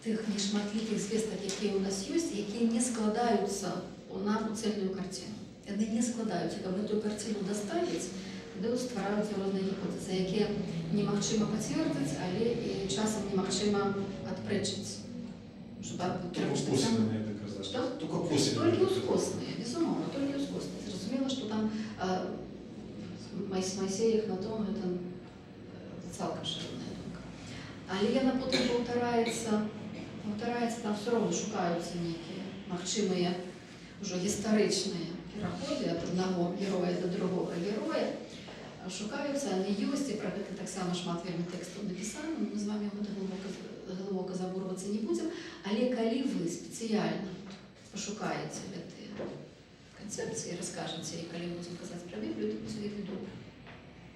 тих нешматліких звісток, які у нас є, які не складаються на цільну картину. Вони не складаються, коли цю картину доставить, тоді створюються різні гіпотези, які немагчимо підтвердити, але і часом немагчимо відпречити. Только косвенные доказательства. Что? Только косвенные. Только ускосные, безумовно, только ускосные. Зрозуміло, що там Моисей їх на тому, це цілком ширина думка. Але вона потім повторяється, там все одно шукаються які махчимі, вже історичні переходи від одного героя до другого героя. Шукаються, вони є, і про це так само шмат вельми текстів написано, ми з вами його глибоко забурюватися не будемо, але коли ви спеціально пошукаєте ці концепції, розкажете, і коли ми будемо казати про Біблію, то буде вельми добре.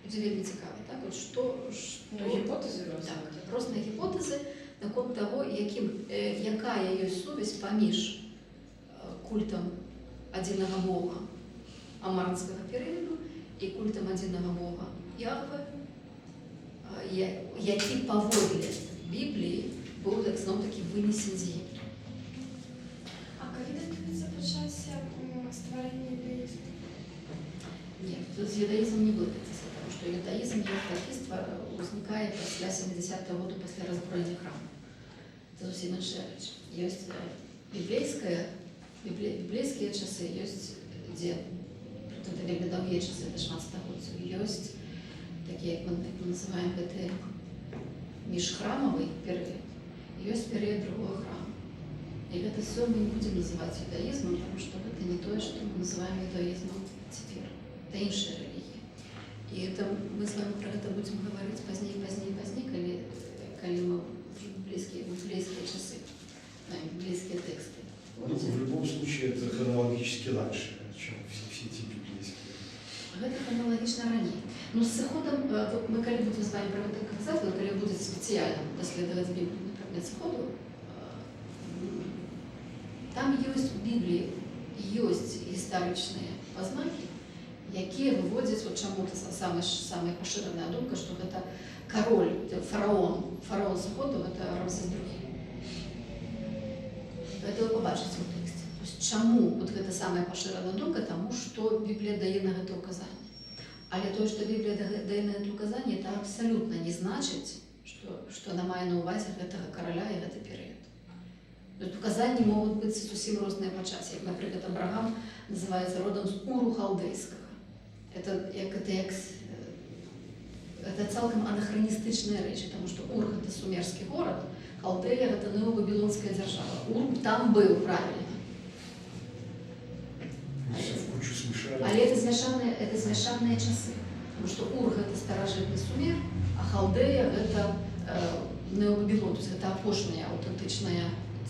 Буде вельми цікаво. Так? От що Гіпотези розуміють. Так, просто гіпотези на кон того, яка є сувязь поміж культом одного Бога амаранського періоду і культом одного Бога Яхве, які поводле Біблії був так знову-таки винесен з Єгипту. А коли почався створення юдаїзму? Нет, тут с иудаизмом не будет, потому что иудаизм, его практичество возникает после 70-го года после разброения храма. Это совсем инша речь. Есть библейские часы, есть где это вельмидовые часы, это 16-го, есть такие, как мы называем, это межхрамовый период, есть период другого храма. И это все мы не будем называть иудаизмом, потому что это не то, что мы называем иудаизмом теперь. Это іншая релігія. І це, ми з вами про це будемо говорити пізніше, коли ми в біблійські часи, біблійські тексти. Ну, в любом случае, это хронологически раньше, чем все эти библейские. Это хронологично ранее. Но с исходом, мы коли будем с вами про это казать, но коли будет специально доследовать Библию на предмет сходу, там есть в Библии есть историчные ознаки, які виводять от чому-то саме поширена думка, що це король, фараон Сходу, це Рамсес II. Це ви побачите в тексті. Тобто, чому от це саме поширена думка? Тому що Біблія дає на це указання. Але те, що Біблія дає на це указання, це абсолютно не значить, що вона має на увазі цього короля і цей період. Тобто, указання можуть бути зовсім різні по часі. Як, наприклад, Абрагам називається родом з Уру Халдейського. Это цілком анахроністична річ, тому що Ур – це сумерський город, Халдея – це неовавилонська держава. Ур там був, правильно. Все в кучу смешали. Але це змішані часи, тому що Ур – це старожитний Сумер, а Халдея – це неовавилон, тобто це опошня аутентична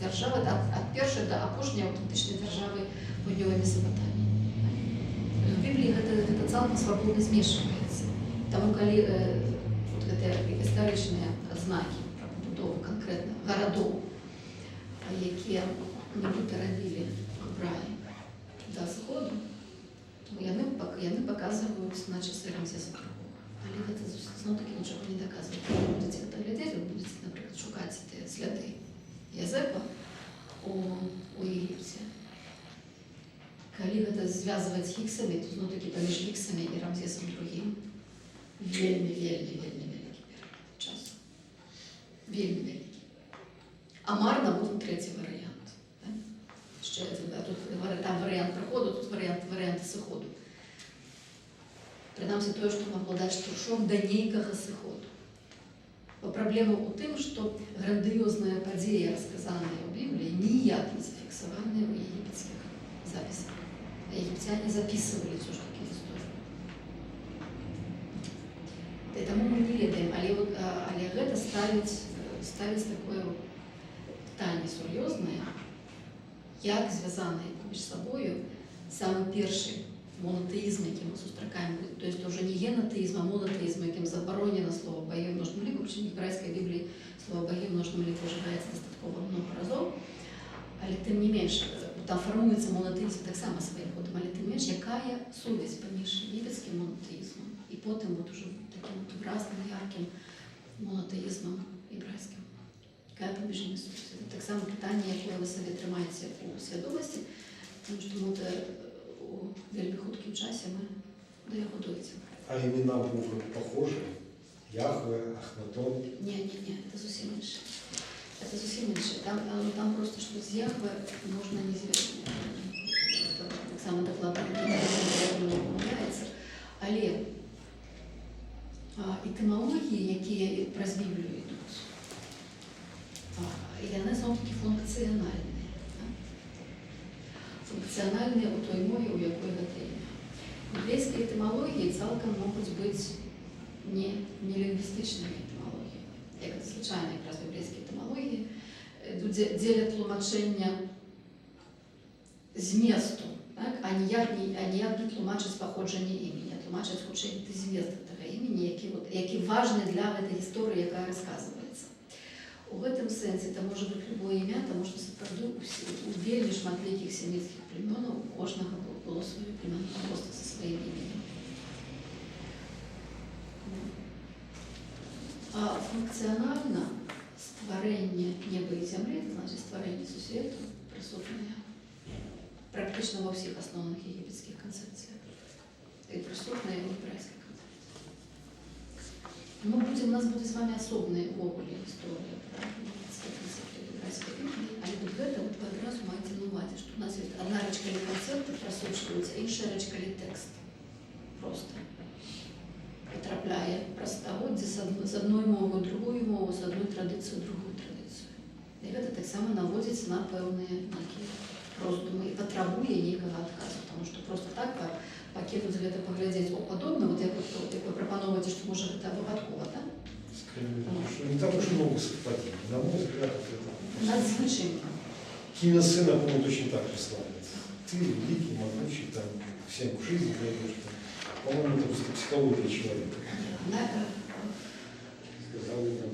держава, від першої до опошньої аутентичної держави Півдньової Месопотамії. В Біблії це цілком свободно змішується. Тому, коли історичні ознаки про побудову конкретно конкретно гарадоў, якія нібыта рабілі краі да сходу, яны паказваюць на часы Рамзеса II. Але гэта зноў-такі нічога не даказвае. Калі вы будзеце гэта глядзець, вы будзеце, напрыклад, шукаць тыя сляды Язэпа у Егіпце. Калі гэта звязваць хіксамі, то зноў-такі паміж хіксамі і Рамзесам II вельмі вялікі перыяд часу. Вельмі вялікі. Амар набуў трэці варыянт. Яшчэ там варыянт прыходу, тут варыянт сыходу. Прынамсі тое, што магло даць штуршок да нейкага сыходу. Бо праблема ў тым, што грандыёзныя падзеі, расказаныя ў Бібліі, ніяк не зафіксаваныя ў егіпецкіх запісах. А егіпцяне запісывалі ўсё ж такі гісторыю. І таму мы не ведаем, але гэта ставіць такое пытанне сур'ёзнае, як звязаныя паміж сабою самы першы монотэізм, які мы сустракаем, то есть уже не генотэізм, а монотэізм, яким забаронено слово «боги» в множным лику, причем в грецкой Библии слово «боги» в множным лику уживается достатково много разов, але тым не менш, там формуецца монотэізм так само сваім ходам, але тым менш, якая сувязь паміж егіпецкім монотэізмом і потым вот уже таким вот выразным, ярким монотэізмом ібрайскім. Якая паміж імі сувязь? Це так само пытанне, якое ви собі трымаеце у свядомасці, тому що у вельмі хуткім часе мы да яго дойдзем. А имена буквы похожи? Яхве, Ахнатон? Не, это зусім іншае. Это зусім іншае. Там просто што з Яхве можна не звязаць. Так само дакладна не помыляецца. Але этымалогіі, якія праз Біблію ідуць, яны зноў-такі функцыянальныя. Функцыянальныя ў той мове, у якой гэта імя. Біблейскія этымалогіі цалкам могуць быць не лінгвістычнымі этымалогіямі. Як это звычайна якраз біблейскія этымалогіі дзеля тлумачэння зместу, так? а ніяк не тлумачаць паходжанне імені, а тлумачаць хутчэй змест гэтага імені, які важны для гэтай гісторыі, якая расказваецца. У гэтым сэнсе это можа быць любое імя, таму што сапраўды у вельмі шматлікіх семіцкіх племёнаў у кожнага было сваё племённое просто са сваім іменем. А функцыянальна стварэнне неба і зямлі, значыць стварэнне сусвету, прысутнае практычна ва ўсіх асноўных егіпецкіх канцэпцыях і прысутнае ў ібрайскай канцэпцыі. У нас будзе з вами асобная увогуле гісторыя пра егіпецкія канцэпты ібрайскай Бібліі, але вот гэта вы адразу маеце на увазе, што у нас ёсць адна рэч, калі канцэпты прасочваюцца, іншая рэч, калі тэкст проста потрапляе праз стагоддзі з адной мовы ў другую мову, з адной традыцыі ў другую традыцыю. І гэта таксама наводзіць на пэўныя роздумы і патрабуе нейкага адказу, таму што проста так пакінуць гэта паглядзець падобна, вот як вы прапановаеце, што можа гэта выпадкова, так? Не так уж много совпадений. На мой взгляд, это... Надзвычай. Кимя сына будут очень так же славиться. Ты великий, могучий, там, всем в жизни даешь. По-моему, это просто психология человека. Сказал и так.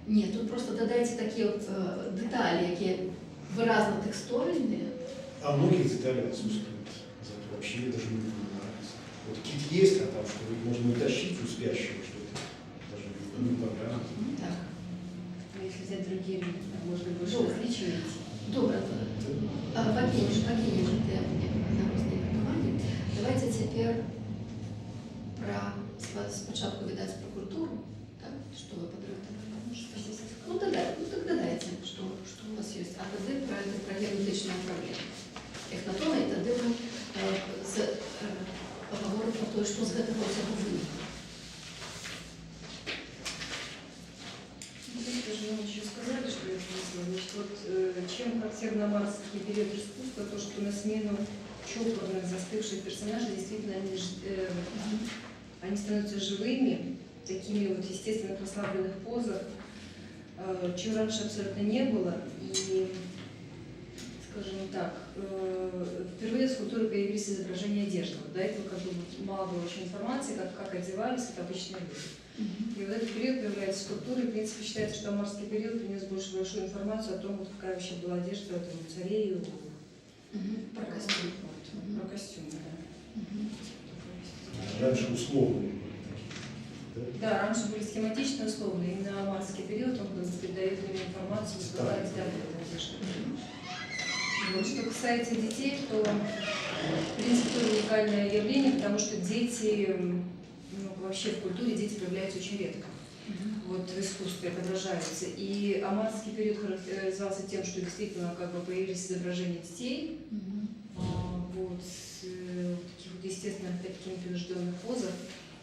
Нет, тут просто додайте такие вот детали, какие выразно текстуальные. А многие детали отсутствуют. Зато вообще даже не понимается. Вот кит есть, а там что можно утащить у спящего что-то. Даже не понравилось. Так. А если взять другие, можно больше различия. Добре. Покинем это наростные преподавания. Давайте теперь спочатку видать про культуру, так? Что вы подрыхтовали. Ну тогда дайте, что у вас есть. А тогда про генетичные проблемы. Эхнатона, и тогда мы поговорим про то, что с этого всего выникло. Вы еще сказали, что я смысла. Значит, вот чем характерно марсовский период искусства, то, что на смену чопорных, застывших персонажей действительно они становятся живыми, такими вот естественных расслабленных позах, чего раньше абсолютно не было. И, скажем так, впервые в скульптуре появились изображения одежды. До этого как бы мало было очень информации, как одевались, как обычные люди. И вот этот период появляется скульптуры. В принципе, считается, что амарский период принес большую информацию о том, вот какая вообще была одежда у этого царей. Про костюм. Про костюм, да. Раньше условные. Да, раньше были схематично условные. Именно амарский период, он как бы передает именно информацию, какая изготовлена одежда. Вот, что касается детей, то, в принципе, тоже уникальное явление, потому что дети, вообще в культуре дети появляются очень редко. Вот в искусстве подражаются. И амарский период характеризовался тем, что действительно как бы появились изображения детей, вот, в таких вот естественных, таких непринужденных позах.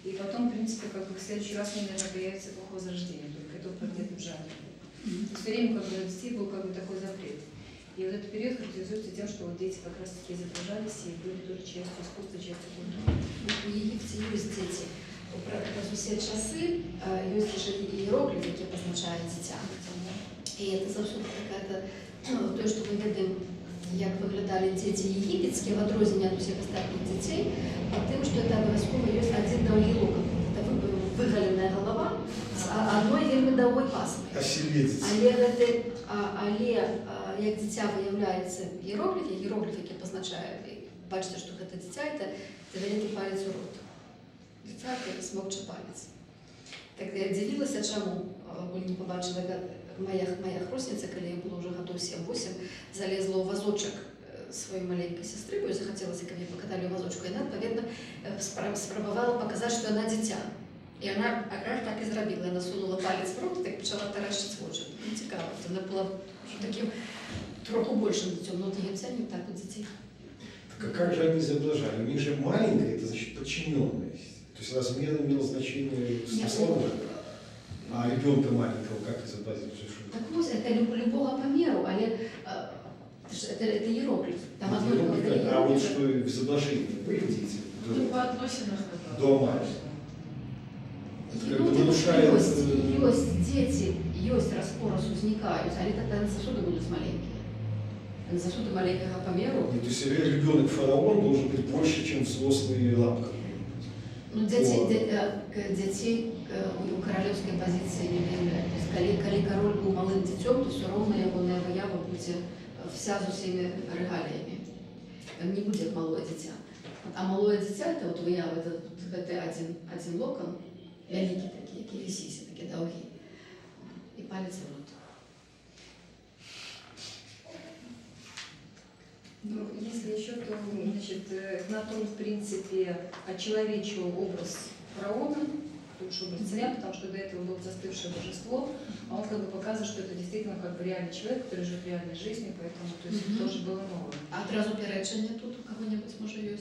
И потом, в принципе, как бы в следующий раз, наверное, появится эпоха Возрождения, только это в портретном жанре. Все время как бы на детей был как бы такой запрет. И вот этот период характеризуется тем, что вот дети как раз таки изображались и были тоже частью искусства, частью культуры. У Єгипті є діти. Праз усе часи є лише іерогліфи, які позначають дитя. І це завжди така, те, що ми ведемо, як виглядали діти єгипетські, в відрозненні від усіх остальних дітей, тим, що це обов'язково є один довгий локон. Це виголена голова з одною вельми довгою пасмою. Але як дитя виявляється в іерогліфі, які позначають, бачите, що це дитя, це великий палець у рот. Дитя – це смокче палець. Так я дивилася, чому, бо не побачила, моя хросниця, коли їй було вже готов 7-8, залізла у вазочок своєї маленької сестри, бо їй захотілося, коли її покатали у вазочку, і вона, відповідно, спробувала показати, що вона дитя. І вона якраз так і зробила. Вона сунула палець в рот і так почала таращити в очі. Ну, цікаво. Вона була таким трохи більшим дитям, але єгиптяне так от дітей. Так а как же они изображали? У них же маленькая, это значит подчиненность. То есть размер имел значение смысловое. А ребенка маленького как изобразить? Так вот, это любого по меру, але это иероглиф. Там одно А вот что в изображении вы видите Ну, по относинах, до Амари? Есть дети, есть распорос возникают, але тогда сосуды будут маленькие. Сосуды маленького по меру. То есть ребенок фараон должен быть больше, чем взрослые лапка. Ну, детей у королевской позиции не выявляют. То есть, коли король был малым детем, то все равно его виява будет вся с усеми регалиями. Не будет малое дитя. А малое дитя, это вот виява, это один локон, великие такие, кирисиси, такие долгие. И палец в рот. Ну, если еще, то, значит, Эхнатон, в принципе, очеловечил образ фараона, то уж образ царя, потому что до этого было застывшее божество, а он как бы показывает, что это действительно как бы реальный человек, который живет реальной жизнью, поэтому то есть, это тоже было новое. А одразу перечення тут у кого-нибудь може є?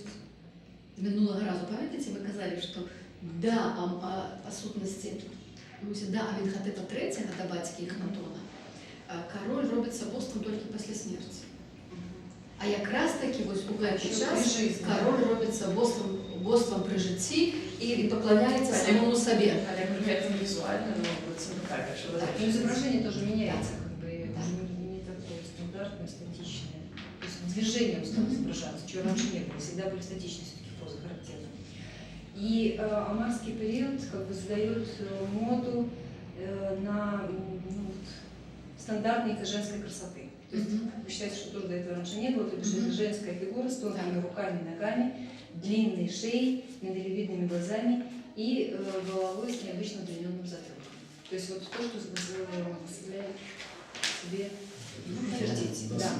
Минулого разу, пам'ятаєте, ви казали, що да, по сутності, да, Амінхотепа III, до батьки Эхнатона, король робиться бостом тільки після смерті. А якраз таки ось у цей час король робиться бостом при житті і поклоняється самому собі. А я говорю, это визуально, но вот как, что вы Но изображение тоже меняется, как бы, это же не такое стандартное, статичное. То есть движением стало изображаться, чего раньше не было, всегда были статичные все-таки позы характерны. И амарский период как бы задает моду на стандартные женской красоты. То есть вы считаете, что тоже до этого раньше не было, то есть это женская фигура с тонкими руками и ногами, длинной шеей, миндалевидными глазами и головой с необычно удлиненным затылком. То есть вот то, что позволяет себе утвердить. Да.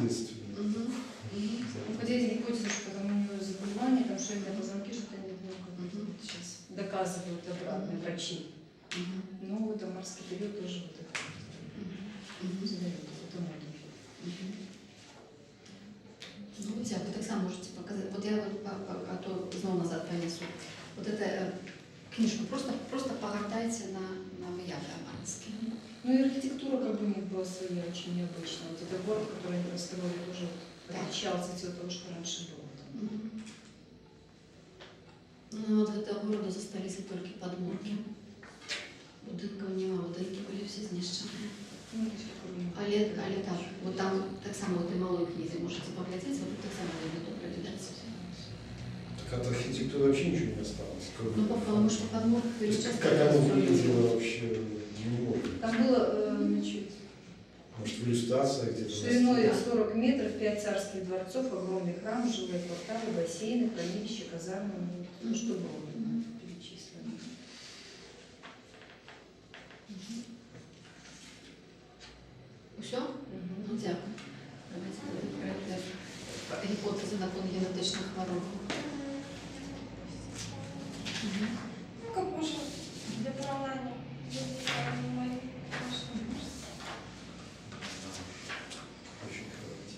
Хотя есть гипотеза, что там у нее заболевание, там шейные позвонки, что-то они сейчас доказывают обратно врачи. Но вот амарский период тоже вот это задает эту моду. Ну, вот вы так само можете показать. Вот я а то снова назад понесу. Вот эту книжку просто погортайте на выявы амарские. Ну и архитектура как бы у них была своя, очень необычная. Вот этот город, который они построили, тоже отличался от того, что раньше было. Ну, от этого города зосталися тільки подмурки. Будинків нема, будинки були всі знищені. Але так, вот там так само в этой малой книзе можете поглядеть, вот так само я буду проглядать. Так от архитектуры вообще ничего не осталось. кроме- Ну, потому что подмог То есть как оно выглядело вообще, не может. Там было, значит, Может, в иллюстрациях где-то. шириной 40 метров, 5 царских дворцов, огромный храм, жилые кварталы, бассейны, хранилища, казармы, ну, что было перечислено. Все? Ну, дякую. Давайте тоді про гіпотези на фон генетичних хвороб. Ну, как можно для поравнания мой, конечно. Очень хорошо.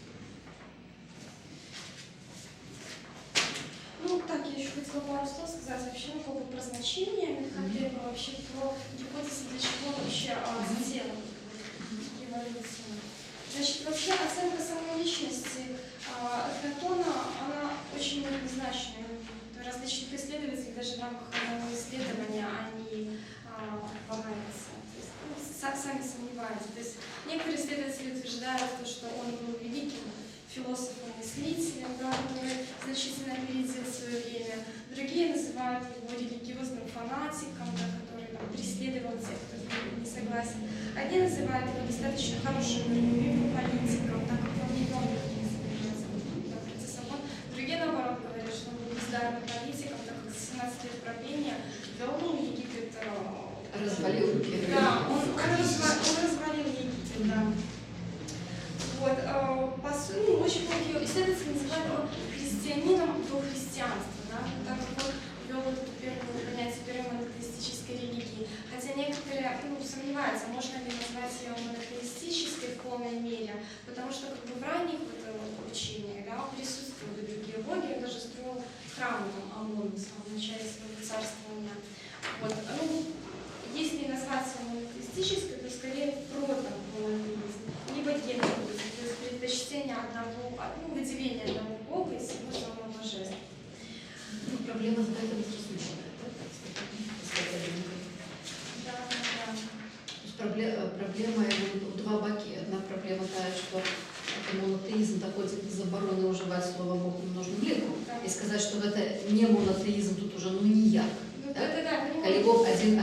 Ну, так, я еще хотела пару слов сказать вообще, ну, как бы про значение Менхотепа, вообще про гипотезы, для чего вообще сделан эволюцию. Значит, вообще оценка самой личности Эхнатона, она очень многозначная. Различных исследователей даже в рамках одного исследования они вагаются, то есть, ну, сами сомневаются. То есть некоторые исследователи утверждают, что он был великим философом-мыслителем, да, который значительно опередил свое время. Другие называют его религиозным фанатиком, да, который там, преследовал тех, кто не согласен. Одни называют его достаточно хорошим миролюбивым политиком, так как он не вел никаких процессов. Другие, наоборот, говорят, что он был бездарным политиком, так как с 17 лет правления вел Египет. Развалил Египет. Да, он развалил Египет, да. Вот, ну, очень многие исследователи называют его христианином до христианства, да, так как он ввел вот это первое понятие первой монотеистической религии. Хотя некоторые сомневаются, можно ли назвать ее монотеистической в полной мере, потому что как бы в ранних учениях, да, присутствовали другие боги, он даже строил храм там, Амону в самом начале своего царствования. Вот, ну, если назвать ее монотеистической, то скорее протомонотеизм, либо генотеизм, то есть предпочтение одного, выделение одного бога из всего самого божества. Ну, проблема с этим присущая, Да. То есть проблема у два боки. Одна проблема та, что монотеизм доходит до забороны уживать слово Бог в множном лику. Да. И сказать, что это не монотеизм, тут уже ніяк. Ну, Так? да, Коли Бог один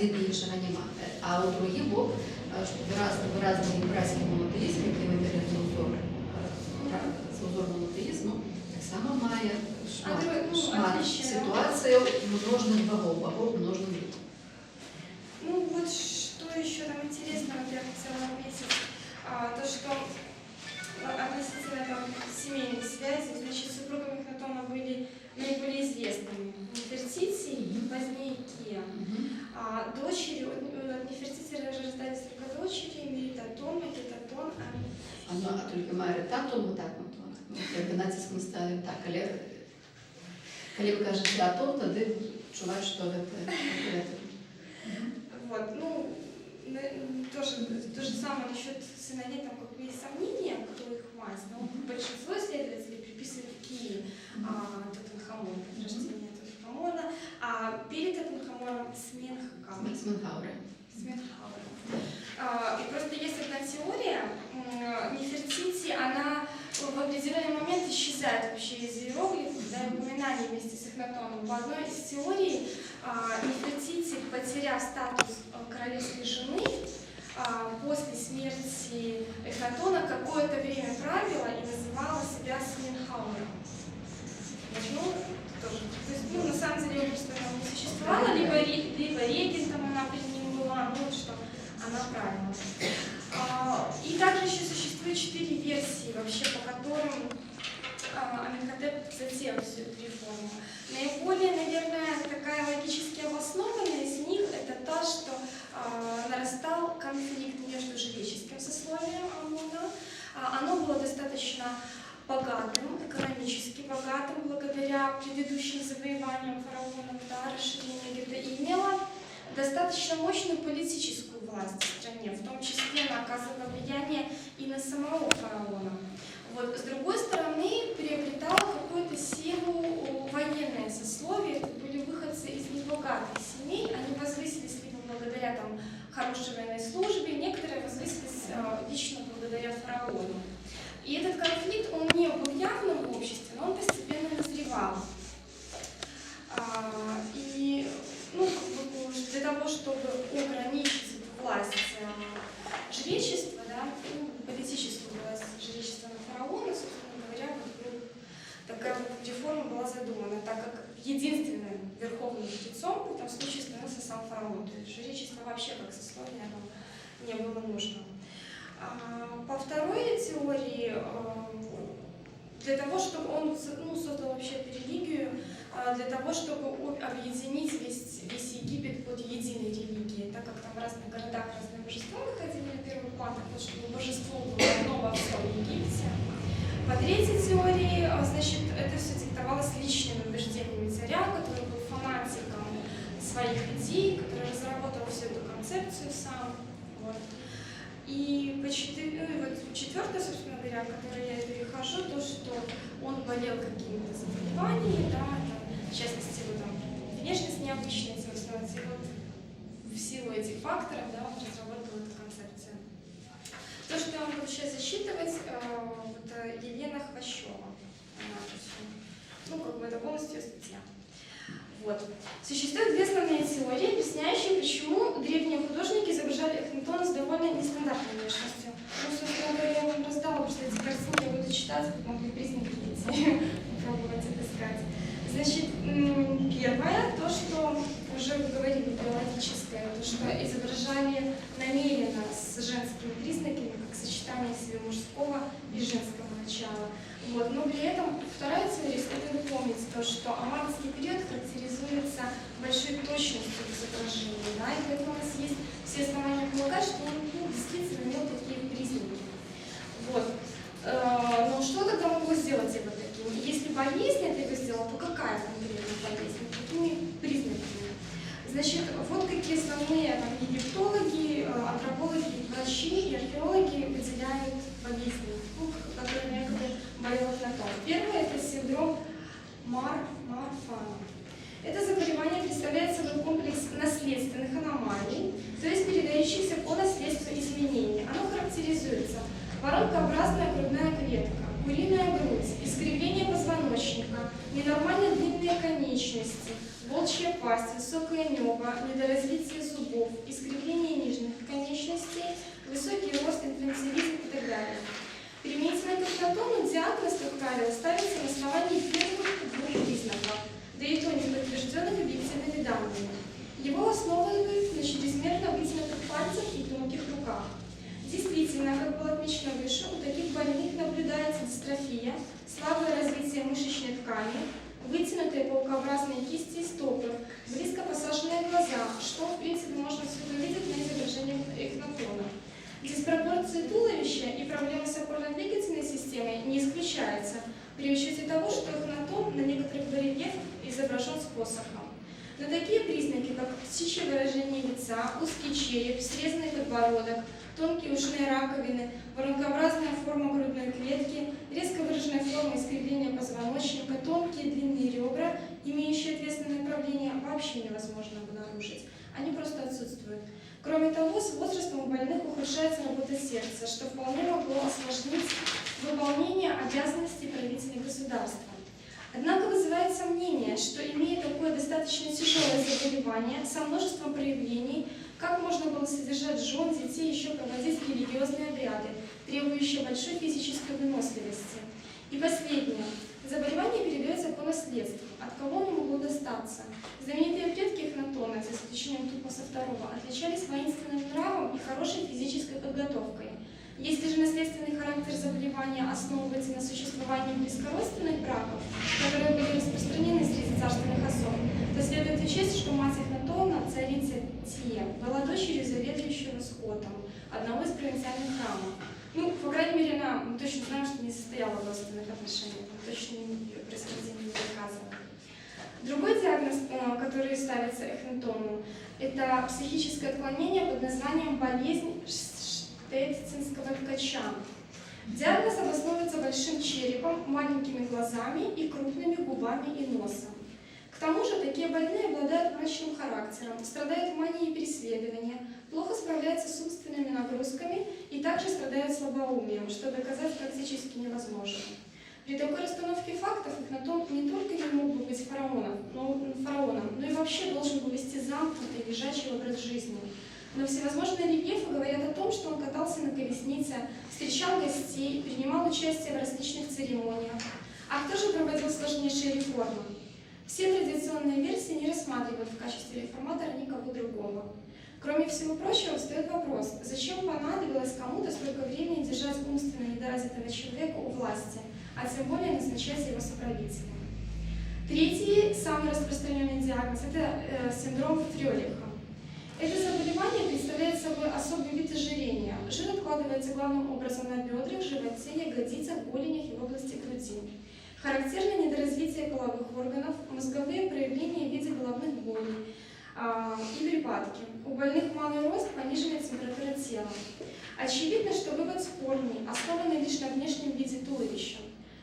і іншого нема. А у другий Бог, що виразний єврейський монотеїзм, який ми беремо за узор монотеїзму, так само має шмат ситуацій множних богов множних ліку. Ну вот что еще там интересного, я хотела отметить, то что относительно там, семейных связей, значит, супругами Эхнатона были наиболее известными Нефертити и позднее Кия. Дочери, от Нефертити рождались только дочери, Меритатон, Метатон, А тільки має татом, так, якби натиск ми ставимо так, коли ви кажете атом, тоді чуваєш, що це. Вот, ну, то же самое насчет сыновей, там как бы есть сомнения, кто их мать, но большинство исследователей приписывают Кии Тутанхамон, рождение Тутанхамона, а перед Тутанхамоном Сменхауэр. И просто есть одна теория, Нефертити, она в определенный момент исчезает вообще из иероглифов, да, упоминания вместе с Эхнатоном. По одной из теорий Нефертити, потеряв статус королевской жены, после смерти Эхнатона какое-то время правила и называла себя Сменхауэром. Ну, тоже. То есть, ну, на самом деле, просто она не существовала, либо регентом она при ним была, ну, что она правила. И также еще существует 4 версии, вообще, по которым Аменхотеп затеял всю эту реформу. Наиболее, наверное, такая логически обоснованная из них это та, что нарастал конфликт между жреческим сословием Амона. Оно было достаточно богатым, экономически богатым, благодаря предыдущим завоеваниям фараонов, да, расширению гетто, и имело достаточно мощную политическую власть в стране, в том числе она оказывала влияние и на самого фараона. Вот. С другой стороны, приобретало какую-то силу военное сословие, это были выходцы из небогатых семей, они возвысились либо благодаря там, хорошей военной службе, некоторые возвысились лично благодаря фараону. И этот конфликт, он не был явным в обществе, но он постепенно назревал. вообще как сословие оно не было нужно. По второй теории, для того, чтобы он создал вообще эту религию, для того, чтобы объединить весь Египет под единой религией, так как там в разных городах разные божества выходили на первый план, так вот, чтобы божество было одно во всем Египте. По третьей теории, значит, это все диктовалось личными убеждениями царя, который был фанатиком своих идей, который разработал всю эту концепцию сам. Вот. И вот четвертое, собственно говоря, к которой я перехожу, то, что он болел какими-то заболеваниями, да, там, в частности, его там внешность необычная, собственно, и вот в силу этих факторов, да, он разработал эту концепцию. То, что я вам буду сейчас засчитывать, это Елена Хвощева. Это полностью статья. Вот. Существуют две основные теории, объясняющие, почему древние художники изображали Эхнатона с довольно нестандартной внешностью. Собственно говоря, я вам раздала, потому что эти картинки я буду читать, чтобы могли признаки эти попробовать отыскать. Значит, первое, то, что уже вы говорили, биологическое, то, что изображали намеренно с женскими признаками, как сочетание себе мужского и женского начала. Вот. Но при этом вторая теория, если вы помните, то, что амарский период характеризуется большой точностью в изображении, да, и поэтому у нас есть все основания полагать, что он действительно имел такие признаки. Вот. Но что тогда могло сделать его таким? Если болезнь это его сделала, то какая конкретно болезнь? Какими признаками? Значит, вот какие основные египтологи, антропологи, врачи и археологи выделяют болезни, которые якобы болел Эхнатон. Первое – это синдром Марфана. Это заболевание представляет собой комплекс наследственных аномалий, то есть передающихся по наследству изменений. Оно характеризуется воронкообразная грудная клетка, куриная грудь, искривление позвоночника, ненормально длинные конечности, волчья пасть, высокое небо, недоразвитие зубов, искривление нижних конечностей, высокий рост, инфантилизм и так далее. Применительно к Эхнатону диагноз, как правило, ставится на основании первых двух признаков, да и то не подтвержденных объективными данными. Его основывают на чрезмерно вытянутых пальцах и тонких руках. Действительно, как было отмечено выше, у таких больных наблюдается дистрофия, слабое развитие мышечной ткани, вытянутые паукообразные кисти и стопы, близко посаженные глаза, что, в принципе, можно все увидеть на изображении Эхнатона. Диспропорции туловища и проблемы с опорно-двигательной системой не исключаются, при учете того, что Эхнатон на некоторых барельефах изображен с посохом. Но такие признаки, как птичье выражение лица, узкий череп, срезанный подбородок, тонкие ушные раковины, воронкообразная форма грудной клетки, резко выраженная форма искривления позвоночника, тонкие длинные ребра, имеющие ответственное направление, вообще невозможно обнаружить. Они просто отсутствуют. Кроме того, с возрастом у больных ухудшается работа сердца, что вполне могло осложнить выполнение обязанностей правителей государства. Однако вызывает сомнение, что, имея такое достаточно тяжелое заболевание со множеством проявлений, как можно было содержать жен, детей, еще проводить религиозные обряды, требующие большой физической выносливости. И последнее. Заболевание передается по наследству. От кого оно могло достаться? Знаменитые предки Эхнатона, за исключением Тутмоса II, отличались воинственным нравом и хорошей физической подготовкой. Если же наследственный характер заболевания основывается на существовании близкородственных браков, которые были распространены среди царственных особ, то следует учесть, что мать Эхнатона, царица Тия, была дочерью заведующего скотом одного из провинциальных храмов. По крайней мере, мы точно знаем, что не состояла в родственных отношениях, точно происхождение не доказано. Другой диагноз, который ставится Эхнатону, это психическое отклонение под названием болезнь штеттинского ткача. Диагноз обосновывается большим черепом, маленькими глазами и крупными губами и носом. К тому же такие больные обладают мрачным характером, страдают манией преследования, плохо справляются с умственными нагрузками и также страдают слабоумием, что доказать практически невозможно. При такой расстановке фактов Эхнатон не только не мог бы быть фараоном, но и вообще должен был вести замкнутый лежачий образ жизни. Но всевозможные рельефы говорят о том, что он катался на колеснице, встречал гостей, принимал участие в различных церемониях. А кто же проводил сложнейшие реформы? Все традиционные версии не рассматривают в качестве реформатора никого другого. Кроме всего прочего, встает вопрос, зачем понадобилось кому-то столько времени держать умственно недоразвитого человека у власти, а тем более назначать его соправителем. Третий, самый распространенный диагноз – это синдром Фрёлиха. Это заболевание представляет собой особый вид ожирения. Жир откладывается главным образом на бедрах, животе, ягодицах, голенях и в области груди. Характерно недоразвитие половых органов, мозговые проявления в виде головных болей и припадки. У больных малый рост, пониженная температура тела. Очевидно, что вывод спорный, основанный лишь на внешнем виде туловища.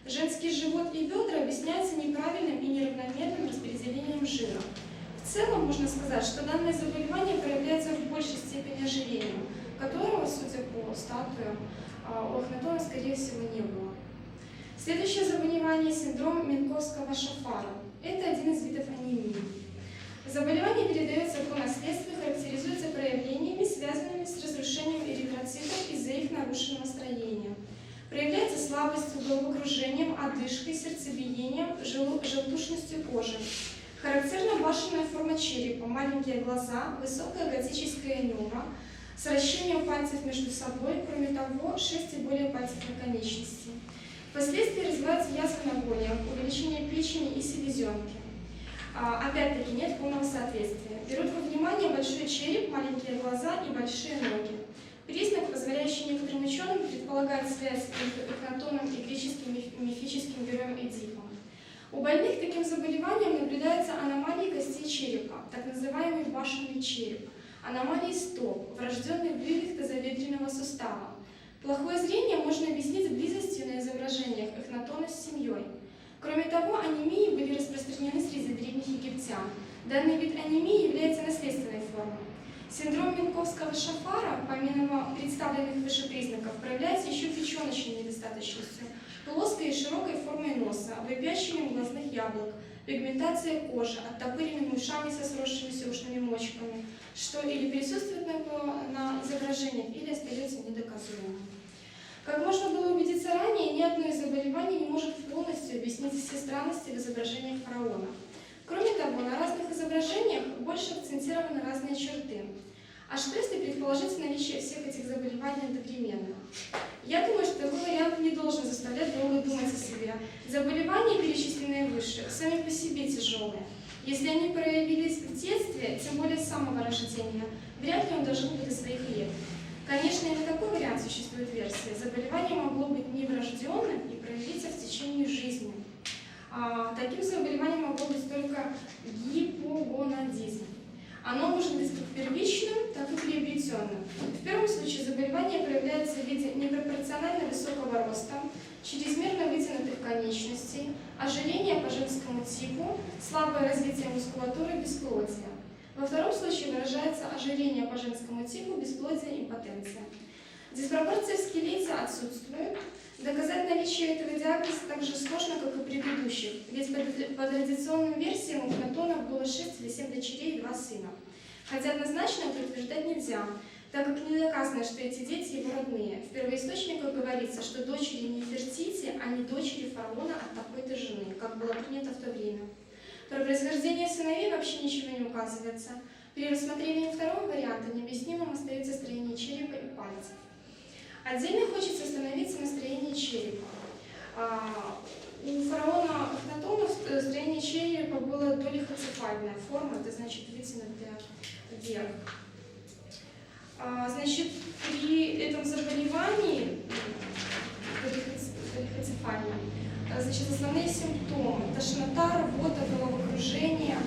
Женский живот и бедра объясняются неправильным и неравномерным распределением жира. В целом можно сказать, что данное заболевание проявляется в большей степени ожирением, которого, судя по статуям, у Эхнатона, скорее всего, не было. Следующее заболевание – синдром Менковского-Шафара. Это один из видов анемии. Заболевание передается по наследству и характеризуется проявлениями, связанными с разрушением эритроцитов из-за их нарушенного строения. Проявляется слабостью, головокружением, одышкой, сердцебиением, желтушностью кожи. Характерна башенная форма черепа, маленькие глаза, высокая готическая нюра, сращение пальцев между собой, кроме того, 6 и более пальцев на конечности. Впоследствии развиваются язвы на голени, увеличение печени и селезенки. Опять-таки нет полного соответствия. Берут во внимание большой череп, маленькие глаза и большие ноги. Признак, позволяющий некоторым ученым предполагать связь между Эхнатоном и греческим мифическим героем Эдипом. У больных таким заболеванием наблюдаются аномалии костей черепа, так называемый башенный череп, аномалии стоп, врожденный вывих тазобедренного сустава. Плохое зрение можно объяснить близостью на изображениях Эхнатона с семьей. Кроме того, анемии были распространены среди древних египтян. Данный вид анемии является наследственной формой. Синдром Менковского-Шафара, помимо представленных выше признаков, проявляется еще печеночной недостаточностью, плоской и широкой формой носа, выпячиванием глазных яблок, пигментация кожи, оттопыренными ушами со сросшимися ушными мочками, что или присутствует на изображениях, или остается недоказуемым. Как можно было убедиться ранее, ни одно из заболеваний не может полностью объяснить все странности в изображениях фараона. Кроме того, на разных изображениях больше акцентированы разные черты. А что если предположить наличие всех этих заболеваний одновременно? Я думаю, что такой вариант не должен заставлять долго думать о себе. Заболевания, перечисленные выше, сами по себе тяжелые. Если они проявились в детстве, тем более с самого рождения, вряд ли он дожил бы до своих лет. Конечно, и на такой вариант существует версия. Заболевание могло быть неврожденным и проявиться в течение жизни. Таким заболеванием могло быть только гипогонадизм. Оно может быть как первичным, так и приобретенным. В первом случае заболевание проявляется в виде непропорционально высокого роста, чрезмерно вытянутых конечностей, ожирения по женскому типу, слабое развитие мускулатуры, бесплодие. Во втором случае выражается ожирение по женскому типу, бесплодие и импотенция. Диспропорция в скелете отсутствует. Доказать наличие этого диагноза так же сложно, как и предыдущих, ведь по традиционным версиям у Эхнатона было 6 или 7 дочерей и 2 сына. Хотя однозначно это утверждать нельзя, так как не доказано, что эти дети его родные. В первоисточниках говорится, что дочери Нефертити, а не дочери фараона от такой-то жены, как было принято в то время. Про происхождение сыновей вообще ничего не указывается. При рассмотрении второго варианта необъяснимым остается строение черепа и пальцев. Отдельно хочется остановиться на строении черепа. У фараона Эхнатона строение черепа было долихоцефальная форма, это значит вытянутая вверх. Значит, при этом заболевании долихоцефальном, значит, основные симптомы – тошнота, рвота, головокружение.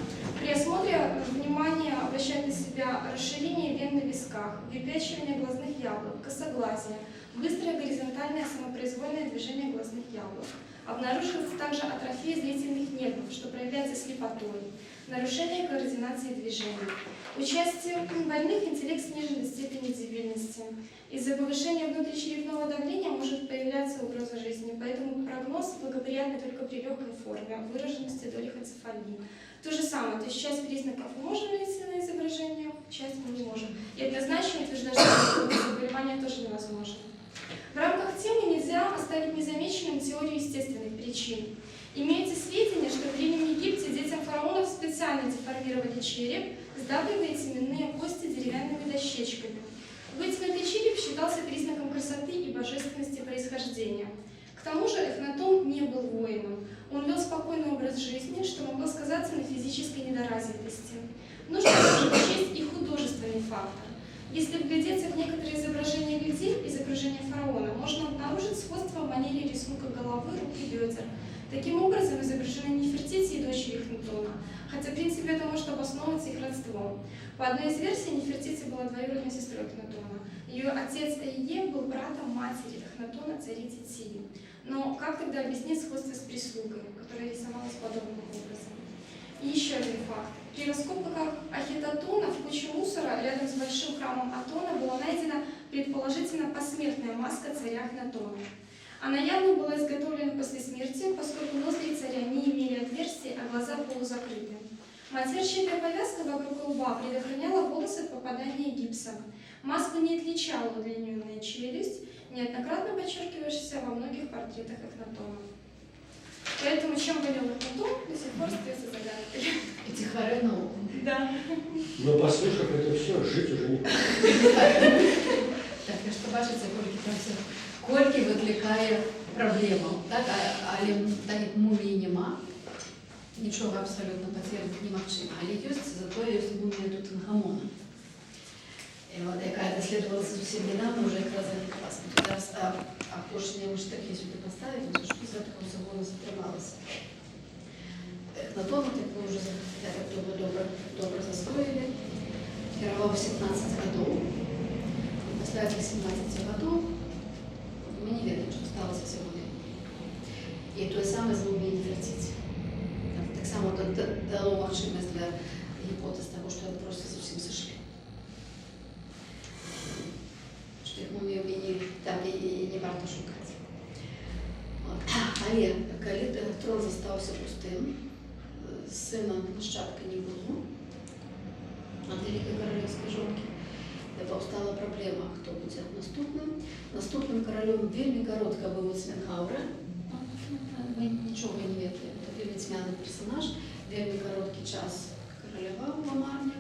При осмотре внимание обращает на себя расширение вен на висках, выпячивание глазных яблок, косоглазие, быстрое горизонтальное самопроизвольное движение глазных яблок. Обнаруживается также атрофия зрительных нервов, что проявляется слепотой, нарушение координации движений. У части больных интеллект снижен до степени дебильности. Из-за повышения внутричерепного давления может появляться угроза жизни, поэтому прогноз благоприятный только при легкой форме, выраженности долихоцефалии. То же самое, то есть часть признаков мы можем найти на изображениях, часть мы не можем. И однозначно утверждать, что это заболевание тоже невозможно. В рамках темы нельзя оставить незамеченным теорию естественных причин. Имеется сведения, что в Древнем Египте детям фараонов специально деформировали череп, сдавливая семенные кости деревянными дощечками. Вытянутый череп считался признаком красоты и божественности происхождения. К тому же Эхнатон не был воином. Он вел спокойный образ жизни, что могло сказаться на физической недоразвитости. Нужно также учесть и художественный фактор. Если вглядеться в некоторые изображения людей из окружения фараона, можно обнаружить сходство в манере рисунка головы, рук и бедер. Таким образом изображены Нефертити и дочери Эхнатона, хотя в принципе это может обосновываться их родством. По одной из версий, Нефертити была двоюродной сестрой Эхнатона. Ее отец Эйе был братом матери Эхнатона, царицы Тии. Но как тогда объяснить сходство с прислугой, которая рисовалась подобным образом? И еще один факт. При раскопках Ахетатона в куче мусора рядом с большим храмом Атона была найдена предположительно посмертная маска царя Эхнатона. Она явно была изготовлена после смерти, поскольку ноздри царя не имели отверстий, а глаза полузакрыты. Матерчатая повязка вокруг лба предохраняла волосы от попадания гипса. Маска не отличала удлиненная челюсть, неоднократно подчеркивающаяся во многих портретах Эхнатона. Поэтому чем болел Эхнатон, до сих пор остается загадкой. Эти хоры на ум. Да. Но послушав это все, жить уже не хочется. Так, я что бачиться, кольки викликає проблему. Так, але так як мумії нема, нічого абсолютно потеряти немагчыма. Але ёсць, зато ёсць мумія Тутанхамона, яка даследавалася зусім недавно, уже якраз зараз. Зараз апошнія штырхі сюди поставить, ну що з гэтага ўсяго нас атрымалася. Эхнатона, так мы уже добра засвоілі, кіраваў 17 гадоў. Пасля 18 гадоў мы не ведаем, што сталася сягоння. І тое самае з муміяй Нефертити. Так само дало магчымасць для гіпотэз таго, што яны проста зусім сышлі. Што іх мумію там і не варта шукаць. Але калі трон застаўся пустым, сына нашчадка не было ад вялікай каралеўскай жонкі, паўстала праблема, хто будзе наступным. Наступным каралём вельмі каротка быў Цменхаўра. Мы нічога не ведаем. Это вельмі цьмяны персонаж, вельмі кароткі час караляваў у Амарне,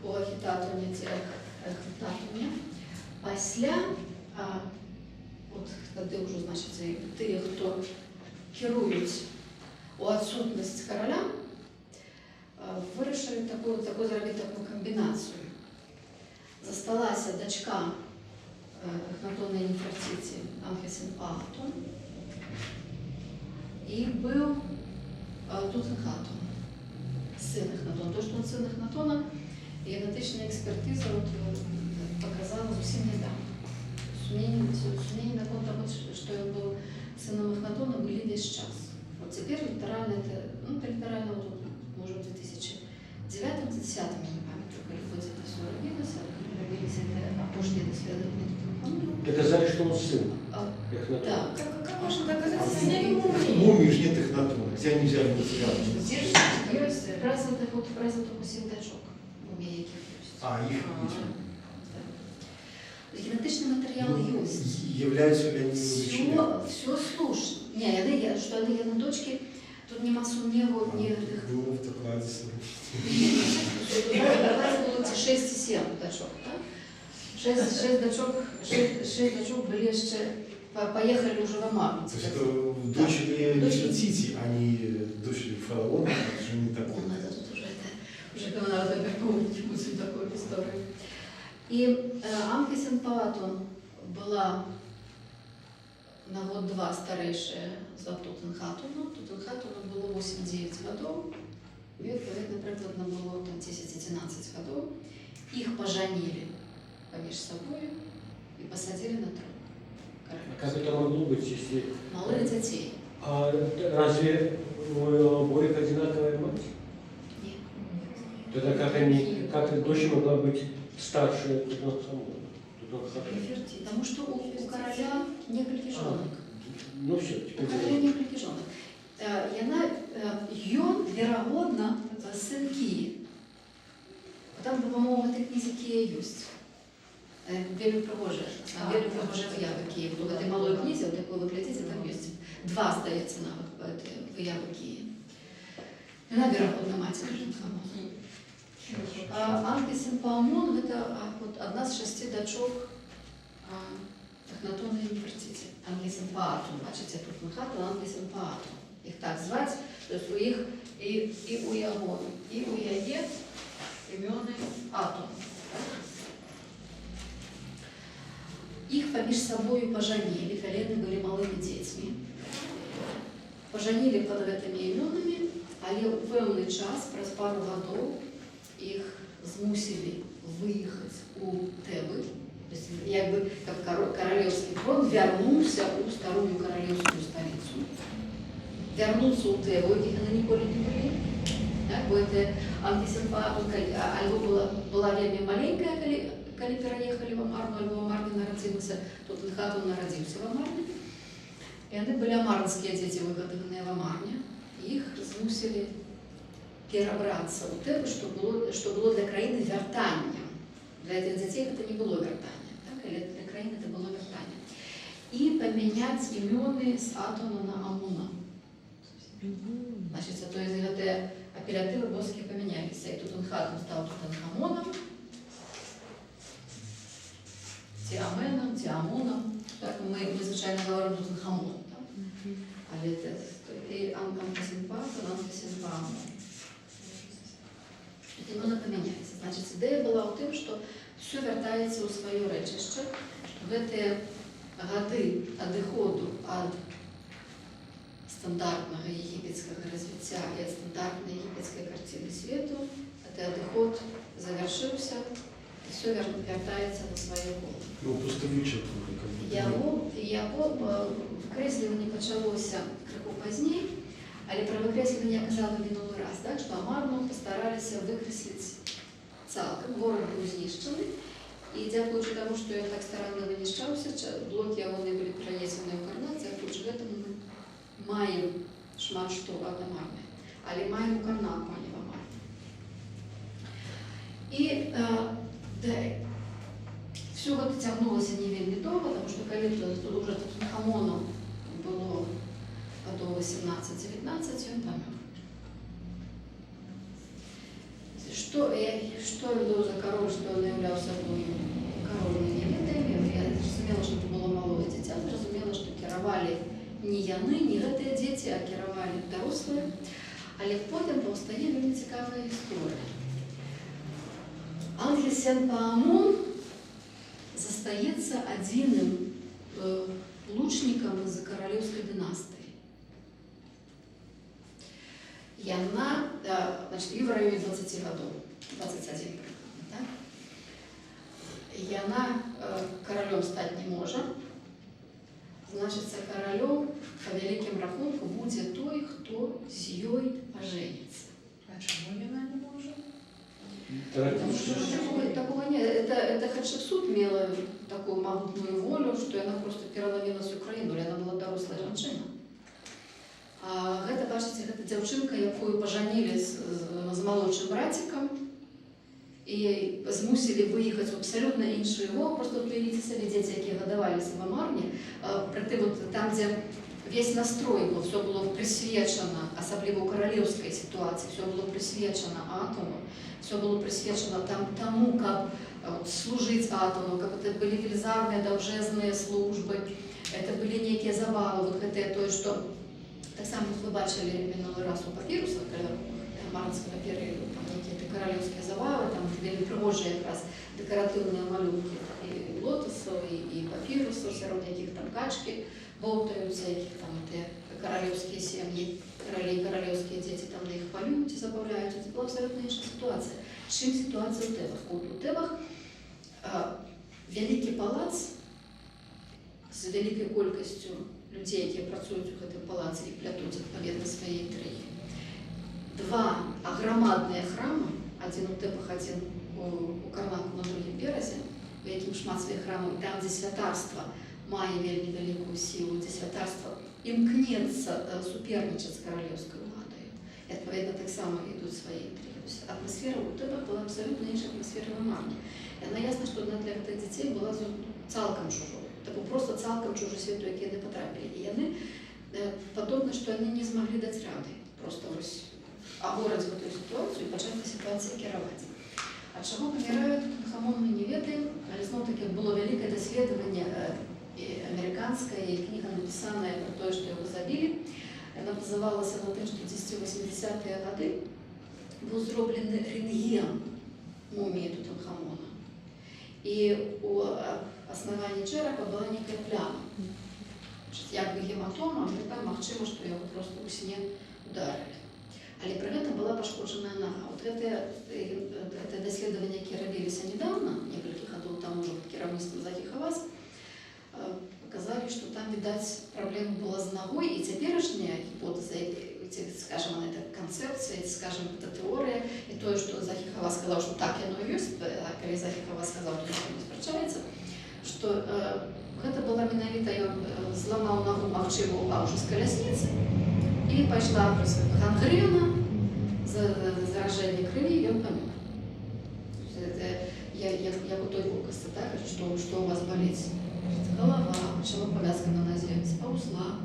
у Ахетатоне ці Эхнатоне. Пасля, от тады ўжо, значыць, тыя, хто кіруюць у адсутнасць караля, вырашылі зрабіць такую камбінацыю. Засталася дачка Эхнатона і Нефертити, Анхесенпаатон, і быў Тутанхатон, сын Эхнатона. То, што он сын Эхнатона, генетычная экспертиза показала зусім недавно. Сумнения на конт того, что он был сыном Эхнатона, были весь час. Вот теперь литерально это, литерально вот, может, в 2009-2010, я не памятаю, когда это все робилось, опошние исследования Тутанхамона. Доказали, что он сын Эхнатона. Да. Как можно доказать? Я не могу. Мумии же нет Эхнатона, где они взяли материал? Здесь есть развитых 7 дачок, мумии яких есть. А, их Генетичний матеріал есть. Являются ли они увеличенными? Все слушно. Не, что они на дочке, тут нема сумніву, ні... Было в докладе. В докладе было 6,7 дочок, так? 6 дочок были еще, поехали уже в Амару. То есть это дочери Нефертити, а не дочери фараона, это же не такое. Ну, это тут уже как надо какую-нибудь такую историю. И Анхесенпаатон была на год-два старейшая за Тутанхатону. Тутанхатону было 8-9 годов. И, відповідно, прикладно было там 10-11 годов. Их поженили поміж собой и посадили на трон. А как это могло быть, если... Малых детей. А разве у обоих одинаковая мать? Нет. Тогда как дочь могла быть старше Тутанхамона? Потому что у короля несколько женок. Ну все, У теперь... короля несколько женок. Ён, вероятно, сын Кии. Там, по-моему, этой книзе Кия есть. Вельмі пригожа виява Києва. В этой малой книзе, вот такой вы глядите, там есть два, здається, навіть вияви Кії. Вона вероятна матір Тутанхамона. Анхисенпаамон – это вот одна з 6 дочок Эхнатона і Нефертити. Анхисенпаатон, бачите, Тутанхатон, Анхисенпаатон. Їх так звати, тобто у їх і у Ягону, і у Яє ім'яни Атон. Их поміж собою поженили, коли они были малыми детьми. Поженили под этими именами, але в певний час, през пару годов, їх змусили виїхати у Теби. Тобто, якби як королевский трон вернулся у старую королевскую столицу. Вернуться у Тебу, яких вони ніколи не були. Так, бо це Анхисенпаатон, або була вельми маленькая, коли переехали в Амарну, альбо в Амарне народился, Тутанхамон народился в Амарне. И они были амарнские дети, выгодованные в Амарне. Их змусили перебраться у Тебу, что было для краины вертанием. Для этих детей это не было вертание, так? Или для краины это было вертание. И поменять имены с Атона на Амуна. Значит, то есть это апеллятивы боски поменялись. И Тутанхамон стал Тутанхамоном, Тиаменом, Тиамоном. Так мы звичайно говоримо Тутанхамон. Але це і Анхисенпаатон, Анхисенпаамон. Імена поміняються. Значить, ідея була у тим, що все вертається у своє речище. В ці годи відходу від стандартного єгипетського розвиття і від стандартної єгипетської картини світу, цей відход завершився, і все вертається на своє коло. Ну, просто вичерпнули, как будто. Його викреслювання почалося криху пізніше, але про викреслювання я казала минулий раз, так, що Амарну постаралися викреслити цілком, город був знищений, і дякуючи тому, що він так старанно винищався, блоки вони були перенесені в Карнак, дякуючи этому ми маємо шмат що від Амарни, але маємо Карнак, а не в Амарні. І все это тягнулося не вельми довго, тому що коли тут уже Тутанхамону було до 18-19, він помер. Что веду за король, что он являл собой королем, не ведаємо. Я зрозуміла, що це було малое дитя, зрозуміла, що керували не яни, не ці діти, а керували дорослі. Але потім повстає дуже цікава історія. Анхисенпаамон застається одним лучником из королевской династии. И она, значит, ей в районе 20 годов, 21 примерно, да? И она королем стать не может. Значит, королем по великим рахункам будет той, кто с ней поженится. А чому вона не може? Потому что такого нет. Это Хатшепсут имела такую могутную волю, что она просто переломила всю країну, она была дорослая женщина. А гэта, бачите, гэта дзяўчынка, якую поженили з молодшим братиком и змусили выехать в абсолютно інший мов. Просто уявіть собі діти, які годувалися в Амарні, там, где весь настрой был, все было присвячено, особливо у королевской ситуации, все было присвячено Атону, все было присвячено тому, как служить Атону, как это были велизарные, довжезные службы, это были некие забавы, вот это то, что так само вы бачили минулый раз у папируса, Амарнского периода, там некие королевские забавы, там были пригожие как раз декоративные малюнки и лотосов, и папирусов, серед яких там качки болтаются, яких там королевские семьи, короли и королевские дети там на их полюють и забавляются. Это была абсолютно інша ситуація. Чим ситуація у Тебах? У Тебах великий палац з великою кількістю людей, які працюють у цьому палаці і плетуть відповідно свої інтриги. Два громадные храма, один у Тебах, один у Карнаку на другім березі, у яким шмат своїх храмів, там, де святарство має вельми велику силу, де святарство імкнеться суперничати з королівською владою. І, відповідно, так само йдуть свої інтриги. Атмосфера у Тебах була абсолютно інша атмосфера в Амарні. І вона ясно, що вона для цих дітей була цілком чужою. Це був просто цілком чужий світ, у який вони потрапили. І вони падобна, што яны не змаглі даць рады проста вось агораць гэтую сітуацыю і пачаць на сітуацыі кіраваць. Ад чаго паміраюць Тутанхамон, мы не ведаем, але зноў-такі было вялікае даследаванне амерыканскае, і кніга напісаная пра тое, што яго забілі. Яна базавалася на тым, што 10-80-е гады быў зроблены рэнтген муміі Тутанхамона. І у аснаванні чэрапа была некая пляма. Як бы гематома, але там магчыма, што яго проста ў сне ударылі. Але пры гэтым была пашкоджаная нага. Вот гэта даследаванне, якія рабіліся недавно, некалькі гадоў таму ўжо пад кіраўніцтвам Захі Хавас, показали, что там, видать, проблема была с ногой, и теперешняя гипотеза, скажем, это концепция, скажем, это теория, и то, что Захі Хавас сказал, что так оно и есть, а когда Захі Хавас сказал, что никто не спрачаецца, что это была менавіта, ён зламаў ногу, магчыма, упаў уже с калясніцы, и пошла гангрена, заражение крови, и он помер. Я у той вулкасці, так, что у вас болит? Голова, почему повязка на нозе? Сползла.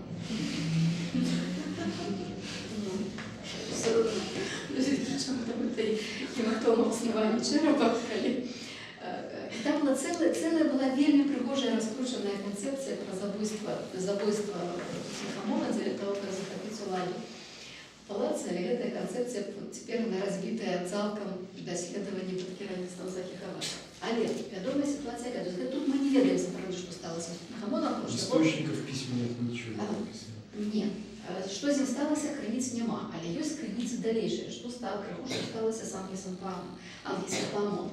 Гематома в основании черепа. Там была целая была вельми пригожая, раскрученная концепция про забойство Тутанхамона, для того, как захопить Уладу. Палац, але эта концепция теперь она разбитая цалком даследаванні пад кіраўніцтвам Захі Хаваса. Але вядомая ситуация, то есть тут мы не ведаем, что стало с Тутанхамоном. Источников письменных ничего не написано. Нет. Что з ім сталося, крыніц няма, але ёсць крыніцы далейшыя, што сталося з Анхісенпаамон.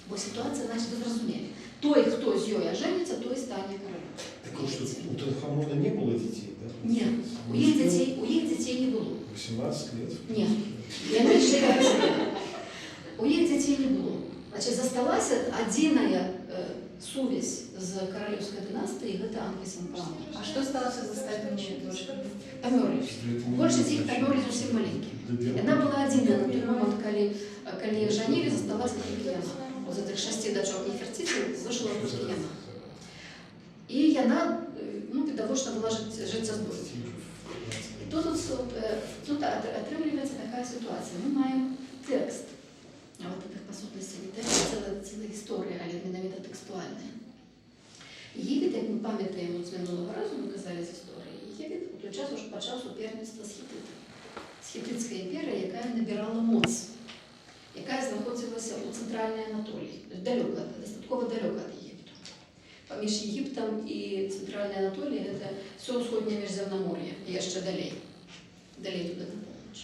Бо ситуация, значит, вы зразумелі. Той, хто з ёй ажэніцца, той стане каролем. Так вот, что у Тутанхамона не было детей, да? Нет, у іх дзяцей не было. 18 лет? Нет, я меньше у іх дзяцей не было. Значит, засталася адзіная сувязь з каралеўскай дынастыяй, гэта Анхісенпаамон. А что сталося з астатнімі дочкамі? Памёрлі. Большасць іх памёрлі зусім маленькімі. Яна была адзіная на той момент, калі іх жанілі, засталася толькі яна. З этих 6 дочок Нефертити вышла толькі яна. І яна, відавочна, была жыццяздольная. І тут атрымліваецца такая ситуация. Мы маем текст. А вот этих, по сутности, не текст, целая история, але менавіта тэкстуальная. Египет, як мы памятаем, з минулого разу мы казали з історії, Египет у той час уже пачаў суперніцтва з Хітытам. З Хітытскай імперіяй, якая набирала моц, якая знаходзілася ў цэнтральнай Анатоліі, дастаткова далёка ад Егіпту. Паміж Егіптам і цэнтральнай Анатоліяй гэта ўсё ўсходняе міжземнамор'е, і яшчэ далей туды на поўнач.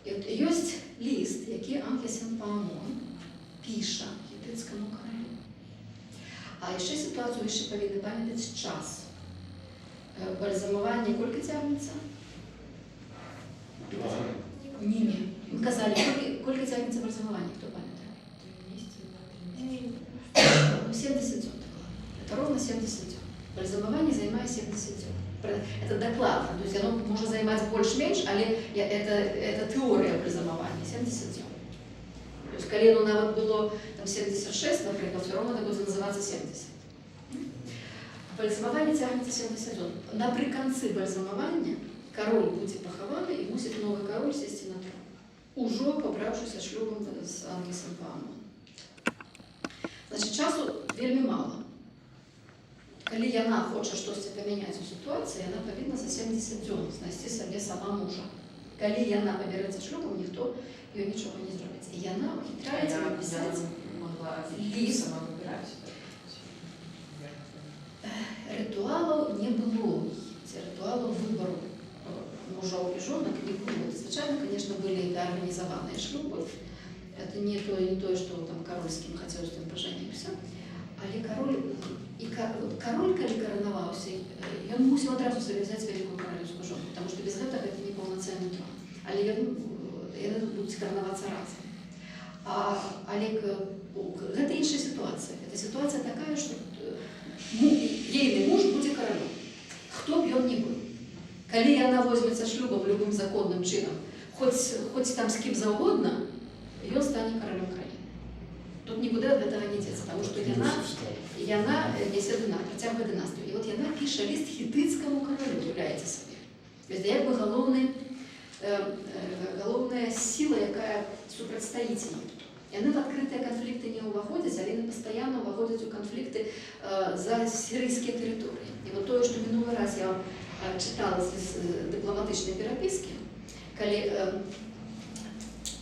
І от ёсць ліст, які Анхісенпаамон піша хітыцкаму каралю. А яшчэ сітуацыю яшчэ павінны памятаць час. Бальзамаванне колькі цягнецца? Не. Мы казали, колькі цягнецца бальзамаванне, хто памятае? 70 дзён. Это ровно 70 дзён. Бальзамаванне займае 70 дзён. Это докладно, то есть оно может займать больше-меньше, але это теория бальзамавання, 70 дзён. То есть калі оно нават было там 76, например, все равно это будет называться 70. Бальзамаванне цягнецца 70 дзён. Напрыканцы бальзамавання король будзе пахаваны і мусіць новый король сесці на трон, ужо пабраўшыся шлюбам з Анхісенпаамон. Значит, часу вельмі мало. Калі яна хоча штосьці памяняць у сітуацыі, яна павінна за 70 дзён знайсці сабе сама мужа. Калі яна пабярэцца шлюбам, ніхто ёй нічога не зробіць. І яна ухітряецца напісаць ліст. Ритуалаў не было. Ритуалаў выбару мужоў і жонак не было. Звычайно, конечно, были организованные шлюбы. Это не то, что там король с кем хотел, с тем поженился. Але король, калі каранаваўся, ён мусіў адразу сабе взяць вялікую каралеўскую жонку, потому что без гэтага это не паўнацэнны трон. Але яны будуць каранавацца разам. Але гэта іншая ситуация. Это ситуация такая, что ейны муж будзе каралём. Хто б ён не быў. Калі яна возьмецца шлюбам любым законным чынам, хоць там з кім заўгодна, ён стане каралём краіны. Тут нікуди від цього не деться, тому що яна несе притягує династію. І от яна пише лист хітицькому королю, уявляєте собі. Тобто, якби головная сила, яка супрацьстаїть Єгипту. Яны в відкриті конфлікти не уваходять, але вони постійно уваходять у конфлікти за сирійські території. І от те, що минулий раз я читала з дипломатичної переписки, коли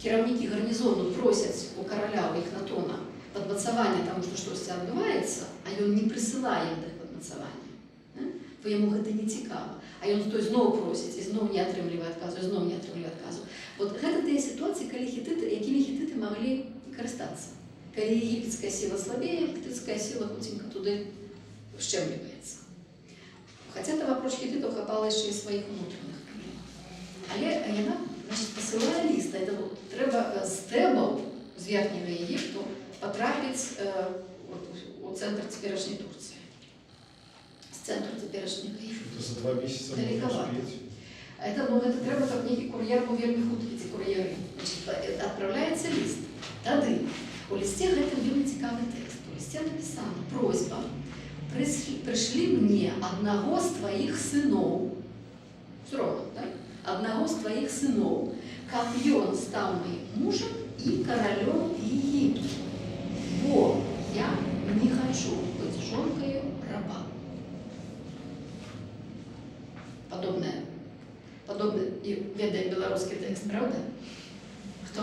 керівники гарнізону просять у короля, у Ехнатона, подмацавання тому, що щось відбувається, а він не присилає їм тих подмацавання, бо йому це не цікаво. А він той знову просить, і знову не отримує відказу, і знову не отримує відказу. От це ті ситуації, якими хітити могли користатися. Коли єгипетська сила слабіє, хітицька сила хутенько туди вщемлюється. Хоча це вопрос хітитів хапали ще й своїх внутрішніх проблем. Але вона, значить, посилає лист. Це треба з Тебов, з Верхнього Єгипту, потрапити у центр теперішньої Турції. З центру теперішнього Єгипту. Это за 2 месяца можно Далековато. успеть. Это треба как некий кур'єр, бо вельми хуткі ці кур'єри. Відправляється лист. Тоді у листі гэтым вельми цікавий текст. У листі написано: просьба, пришли мне одного з твоих сынов, сурово, так? Одного з твоих сынов, как он стал моим мужем и королем Египта. Бо я не хочу быть жонкою раба. Подобный и ведает белорусский текст, правда? Кто?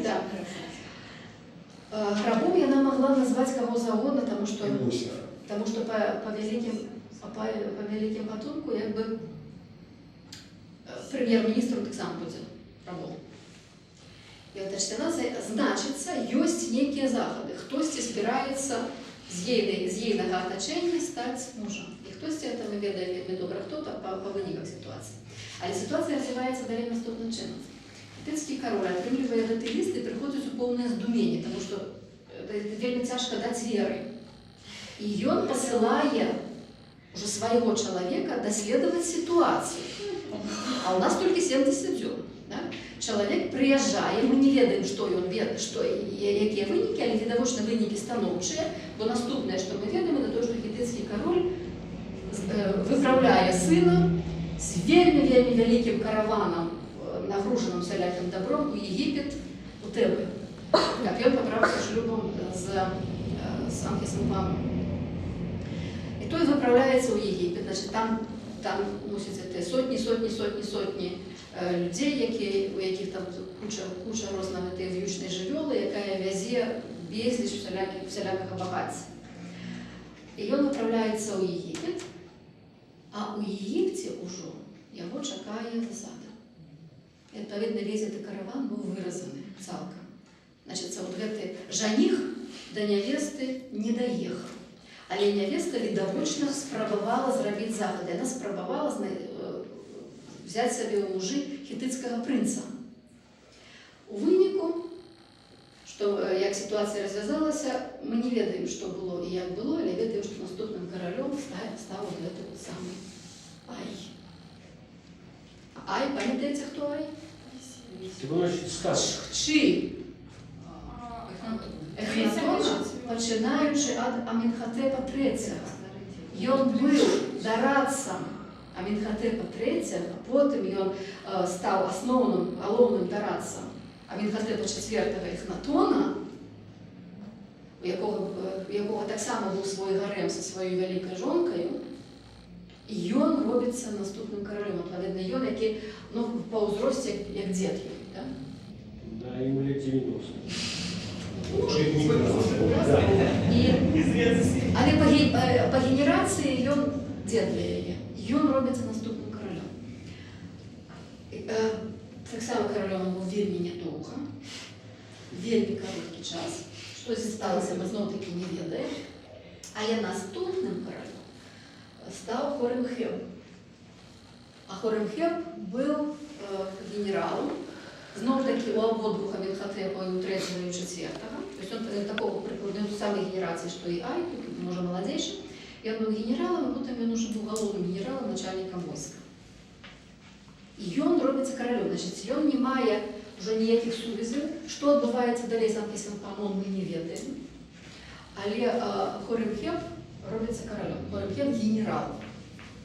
Да. Рабом яна могла назвать кого завгодно, потому что по великим потомку, якби прем'єр-міністру так само буде рабом. І от яна значиться, ёсць некие заходы. Хтось збирається з ейного оточения стать мужем. І хтось це ми ведає вельми добре, хто-то по виниках ситуації. Але ситуація розвивається далі наступним чином. Хітицький король отримує цей лист і приходить у повне здуміння, тому що вельми тяжко дати віри. І він посилає уже своего человека доследовать ситуацию. А у нас только 70 дней. Да? Человек приезжает, мы не ведаем, что он ведает, какие выники, але відовочно выники становчие, бо наступное, что мы ведаем, это то, что хітицький король виправляє сина з вельми великим караваном, нагруженным всяким добром у Египет, у Теби. Как он поправился шлюбом с Анхисом Памом. И той виправляється у Єгипет. Значить, там мусять сотні людей, у яких там куча розновитої в'ючної живьоли, яка везе безліч всіляких багатств. І він виправляється у Єгипет, а у Єгипті уже його чекає засада. І, відповідно, весь цей караван був виразаний цілком. Значить, це от цей жених до невести не доїхав. Але невеста відовочно спробувала зробити заходи. Вона спробувала взяти собі у мужі хітицького принца. У виніку, як ситуація розв'язалася, ми не ведаємо, що було і як було, але ведаємо, що наступним королем став цей самий Ай. Ай, пам'ятаєте, хто Ай? Це було Стас. Чи Ехнатона, починаючи від Амінхотепа III. Він був дорадцем Амінхотепа III, потім він став основним, головним дорадцем Амінхотепа IV Ехнатона, у якого так само був свій гарем зі своєю великою жонкою. І він робиться наступним королем. Відповідно, він, який по узрості, як дід його. Да? Да, йому лет 90. Але по генерації він дід для її. Він робиться наступним королем. Так само королем був вельми недовго, вельми короткий час. Що зі сталося, ми знову таки не ведаємо. Але наступним королем став Хоремхеп. А Хоремхеп був генералом, знову таки у обох Амінхотепа, і у третього, і у четвертого. То есть он такого прикладу самой генерации, что и Ай, может молодейший. И он был генералом, а потом он уже был головным генералом, начальником войска. И он робится королем. Значит, он не має уже ніяких сувязей. Што адбываецца далей з Анфісам Памон, мы не ведаем. Але Хоремхеб робіцца каралём. Хоремхеб генерал,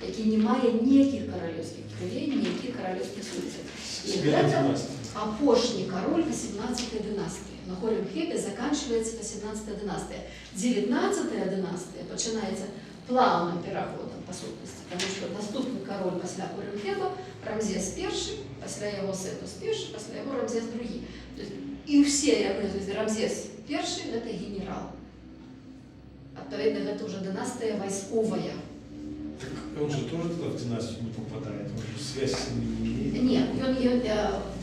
які не мае ніякіх каралёўскіх крывей, ніякіх каралёўскіх сувязей. І гэта апошні кароль 18-й дынастыі. На Хоремхебе заканчивается 18-я дынастыя. 19-я дынастыя пачынаецца плавным пераходам па сутнасці, таму што наступны кароль пасля Хоремхеба Рамзес I, пасля яго Сетус I, пасля яго Рамзес II. І ўсе яны, Рамзес I – гэта генерал. Адпаведна, гэта ўжо дынастыя вайсковая. Так он же тоже туда в династию не попадает, он же связь с ними не имеет. Нет, ён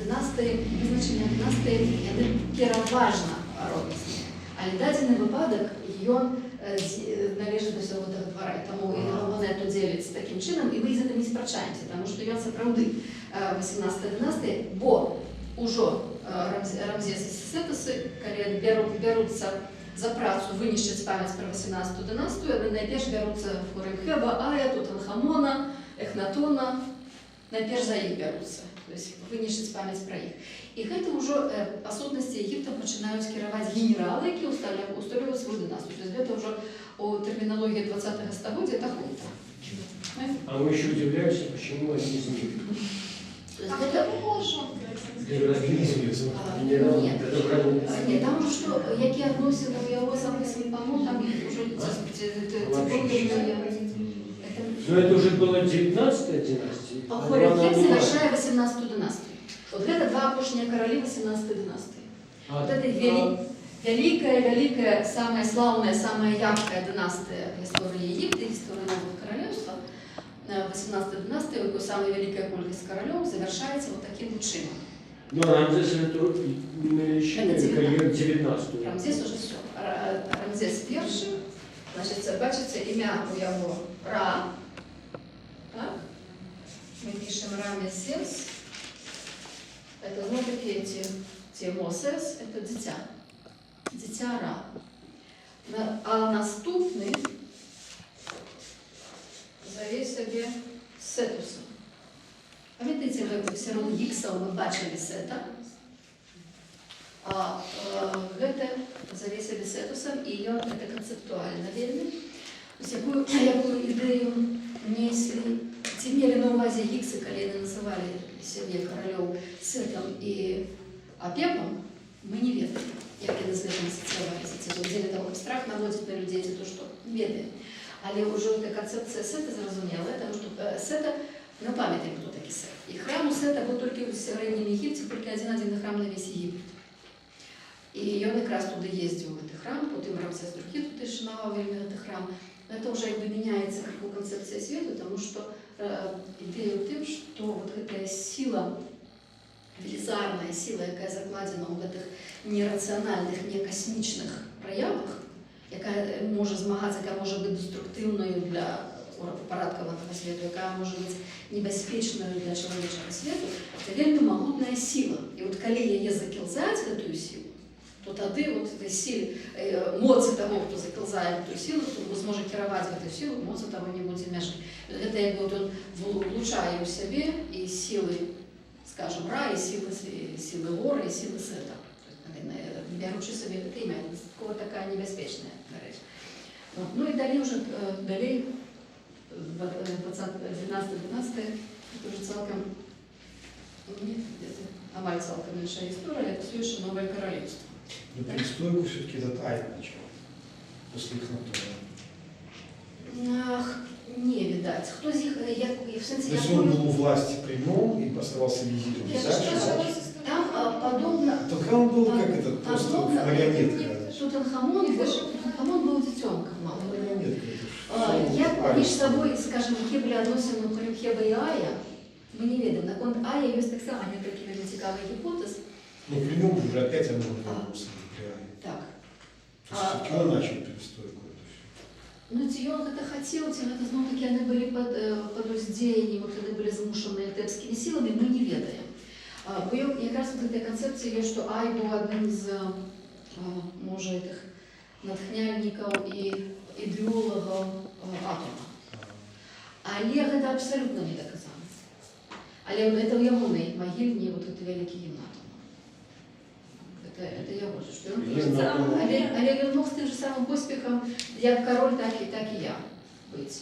дынастыі, вызначэнне дынастыі, яны пераважна роднасныя. Але дадзены выпадак, ён належыць да ўсяго гэтага двара, таму і Галванету дзеліць такім чынам, і мы з гэтым не спрачаемся, таму што ён сапраўды 18-я дынастыя, бо ўжо Рамзес і Сетусы, калі бяруцца за працу вынішчыць памяць пра 18-ту дынастыю, яны найперш бяруцца Хоремхеба, Ая, Тутанхамона, Эхнатона, найперш за іх бяруцца, то есть вынішчыць памяць пра іх. І гэта ўжо, па сутнасці, Егіптам пачынаюць кіраваць генералы, які усталююць сваю дынастыю. То есть гэта ўжо у тэрміналогіі 20-го стагоддзя такое-то. А мы еще удивляемся, почему они из них. А кто был жёнкой? Нет, там уже что, які адносіны ў яго з Анфісам Памон, там уже Но это уже была 19-я династия. Хоремхеб завершае 18-ту дынастыю. Вот гэта два апошнія каралі 18-й дынастыі. Вот это великая, самая славная, самая яркая дынастыя в истории Египта, истории нового королевства, 18-я дынастыя, у якой самая великая колькасць каралёў завершаецца вот таким вот чином. Но Рамзес это еще 19-ю. Рамзес уже все. Рамзес I, значит, бачите, імя у яго Ра. Так? Мы пишем Рамесес. Это знову таки эти Мосес, это дитя. Дитя Ра. А наступний зове себе Сетусом. Пам'ятаєте, ви все одно Гікса ми бачили Сета. А гэта заве себе Сетусом, і ён это концептуально вельмі. То есть якую ідэю несли, ці мелі на увазе Гіксы, калі яны называлі сябе каралёў Сетом і Апепом, мы не ведаем, як яны з гэтым асацыяваліся. Ці дзеля таго, каб страх наводзіць на людзей, ці то што ведаем. Але ўжо эта канцэпцыя Сета зразумелая, таму што Сета, мы памятаем, хто такі Сет. І храм у Сета быў толькі ў Сярэднім Егіпце, толькі адзін храм на весь Егіпет. І ён якраз туды ездзіў у гэты храм, потым Рамзес II туды шанаваў вельмі гэты храм. Это уже як бы меняется как концепция света, потому что идея в том, что вот эта сила, велизарная сила, якая закладена в этих нерациональных, не космичных проявах, якая может змагаться, якая может быть деструктивною для парадкового света, якая может быть небяспечною для человеческого света, это вельмі могутная сила. И вот коли яе закілзаць эту силу, то тады вот этой силы, моцы того, кто закілзае эту силу, кто зможет кіраваць эту силу, моцы того не будзе мяжы. Это як бы вот он влучае ў сябе і силы, скажем, Ра, і силы Вора, і силы Сета. Бяручы сабе гэта імя, такая небяспечная рэч. Ну і далей уже, далей, 19-12, это уже цалкам, амаль цалкам іншая історыя, это все еще новое королевство. Но перестройку все-таки этот Ай начал, после Эхнатона. Не, видать. Кто из них, в смысле, то есть он был у власти при нем и оставался визиром. Там подобно... Только он был как это, просто марионетка. Тутанхамон был детенком. Марионетка. Я лишь собой, скажем, які були адносини Хоремхеба і Ая, ми не ведаем. Наконт Ая есть так само некоторые вельми цікаві гипотез. Но при нем уже опять оно вернулось при Ае. Так. То есть все-таки он начал перестройку. Ну, ці ён гэта хацеў, ці гэта зноў-такі яны былі пад уздзеяннем, вот яны былі змушаныя тэбскімі сіламі, мы не ведаем. Бо якраз вот этой канцэпцыі ёсць, што Ай быў адным з, можа, гэтых натхняльнікаў і ідэолагаў атома. Але гэта абсалютна не даказана. Але гэта ў ягонай магільні вот гэты вялікі гімн атома. Это я можу, що він Він просто... на тому- Але він мог з тим же самим поспіхом, як король, так і я бути.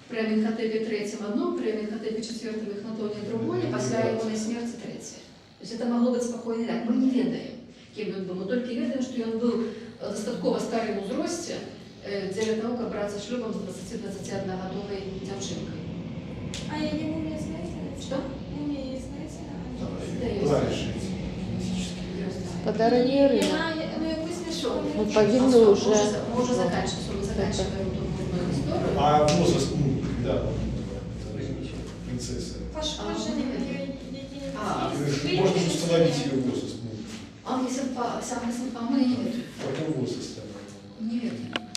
При Амінхотепі третьем одно, при Амінхотепі четвертом Эхнатоне другое, після його смерті третє. Тобто це могло бути спокійно так. Ми не ведаємо, ким він був. Ми тільки ведаємо, що він був достатково старий в узрості для того, щоб братися шлюбом з 20-21-годовою дівчинкою. А я не умею, знаете? Що? Умею, знаете? Клавиши. Подарунки Ірина. Ну, якусь не Що? Ну, повинні вже. Мы уже заканчиваем духовную историю. А возраст, ну, да, принцесса. Пошкодження, А, Можно установить ее возраст. Ну, Он не сам не сам, мы не видим. какой возраст она? Не видим.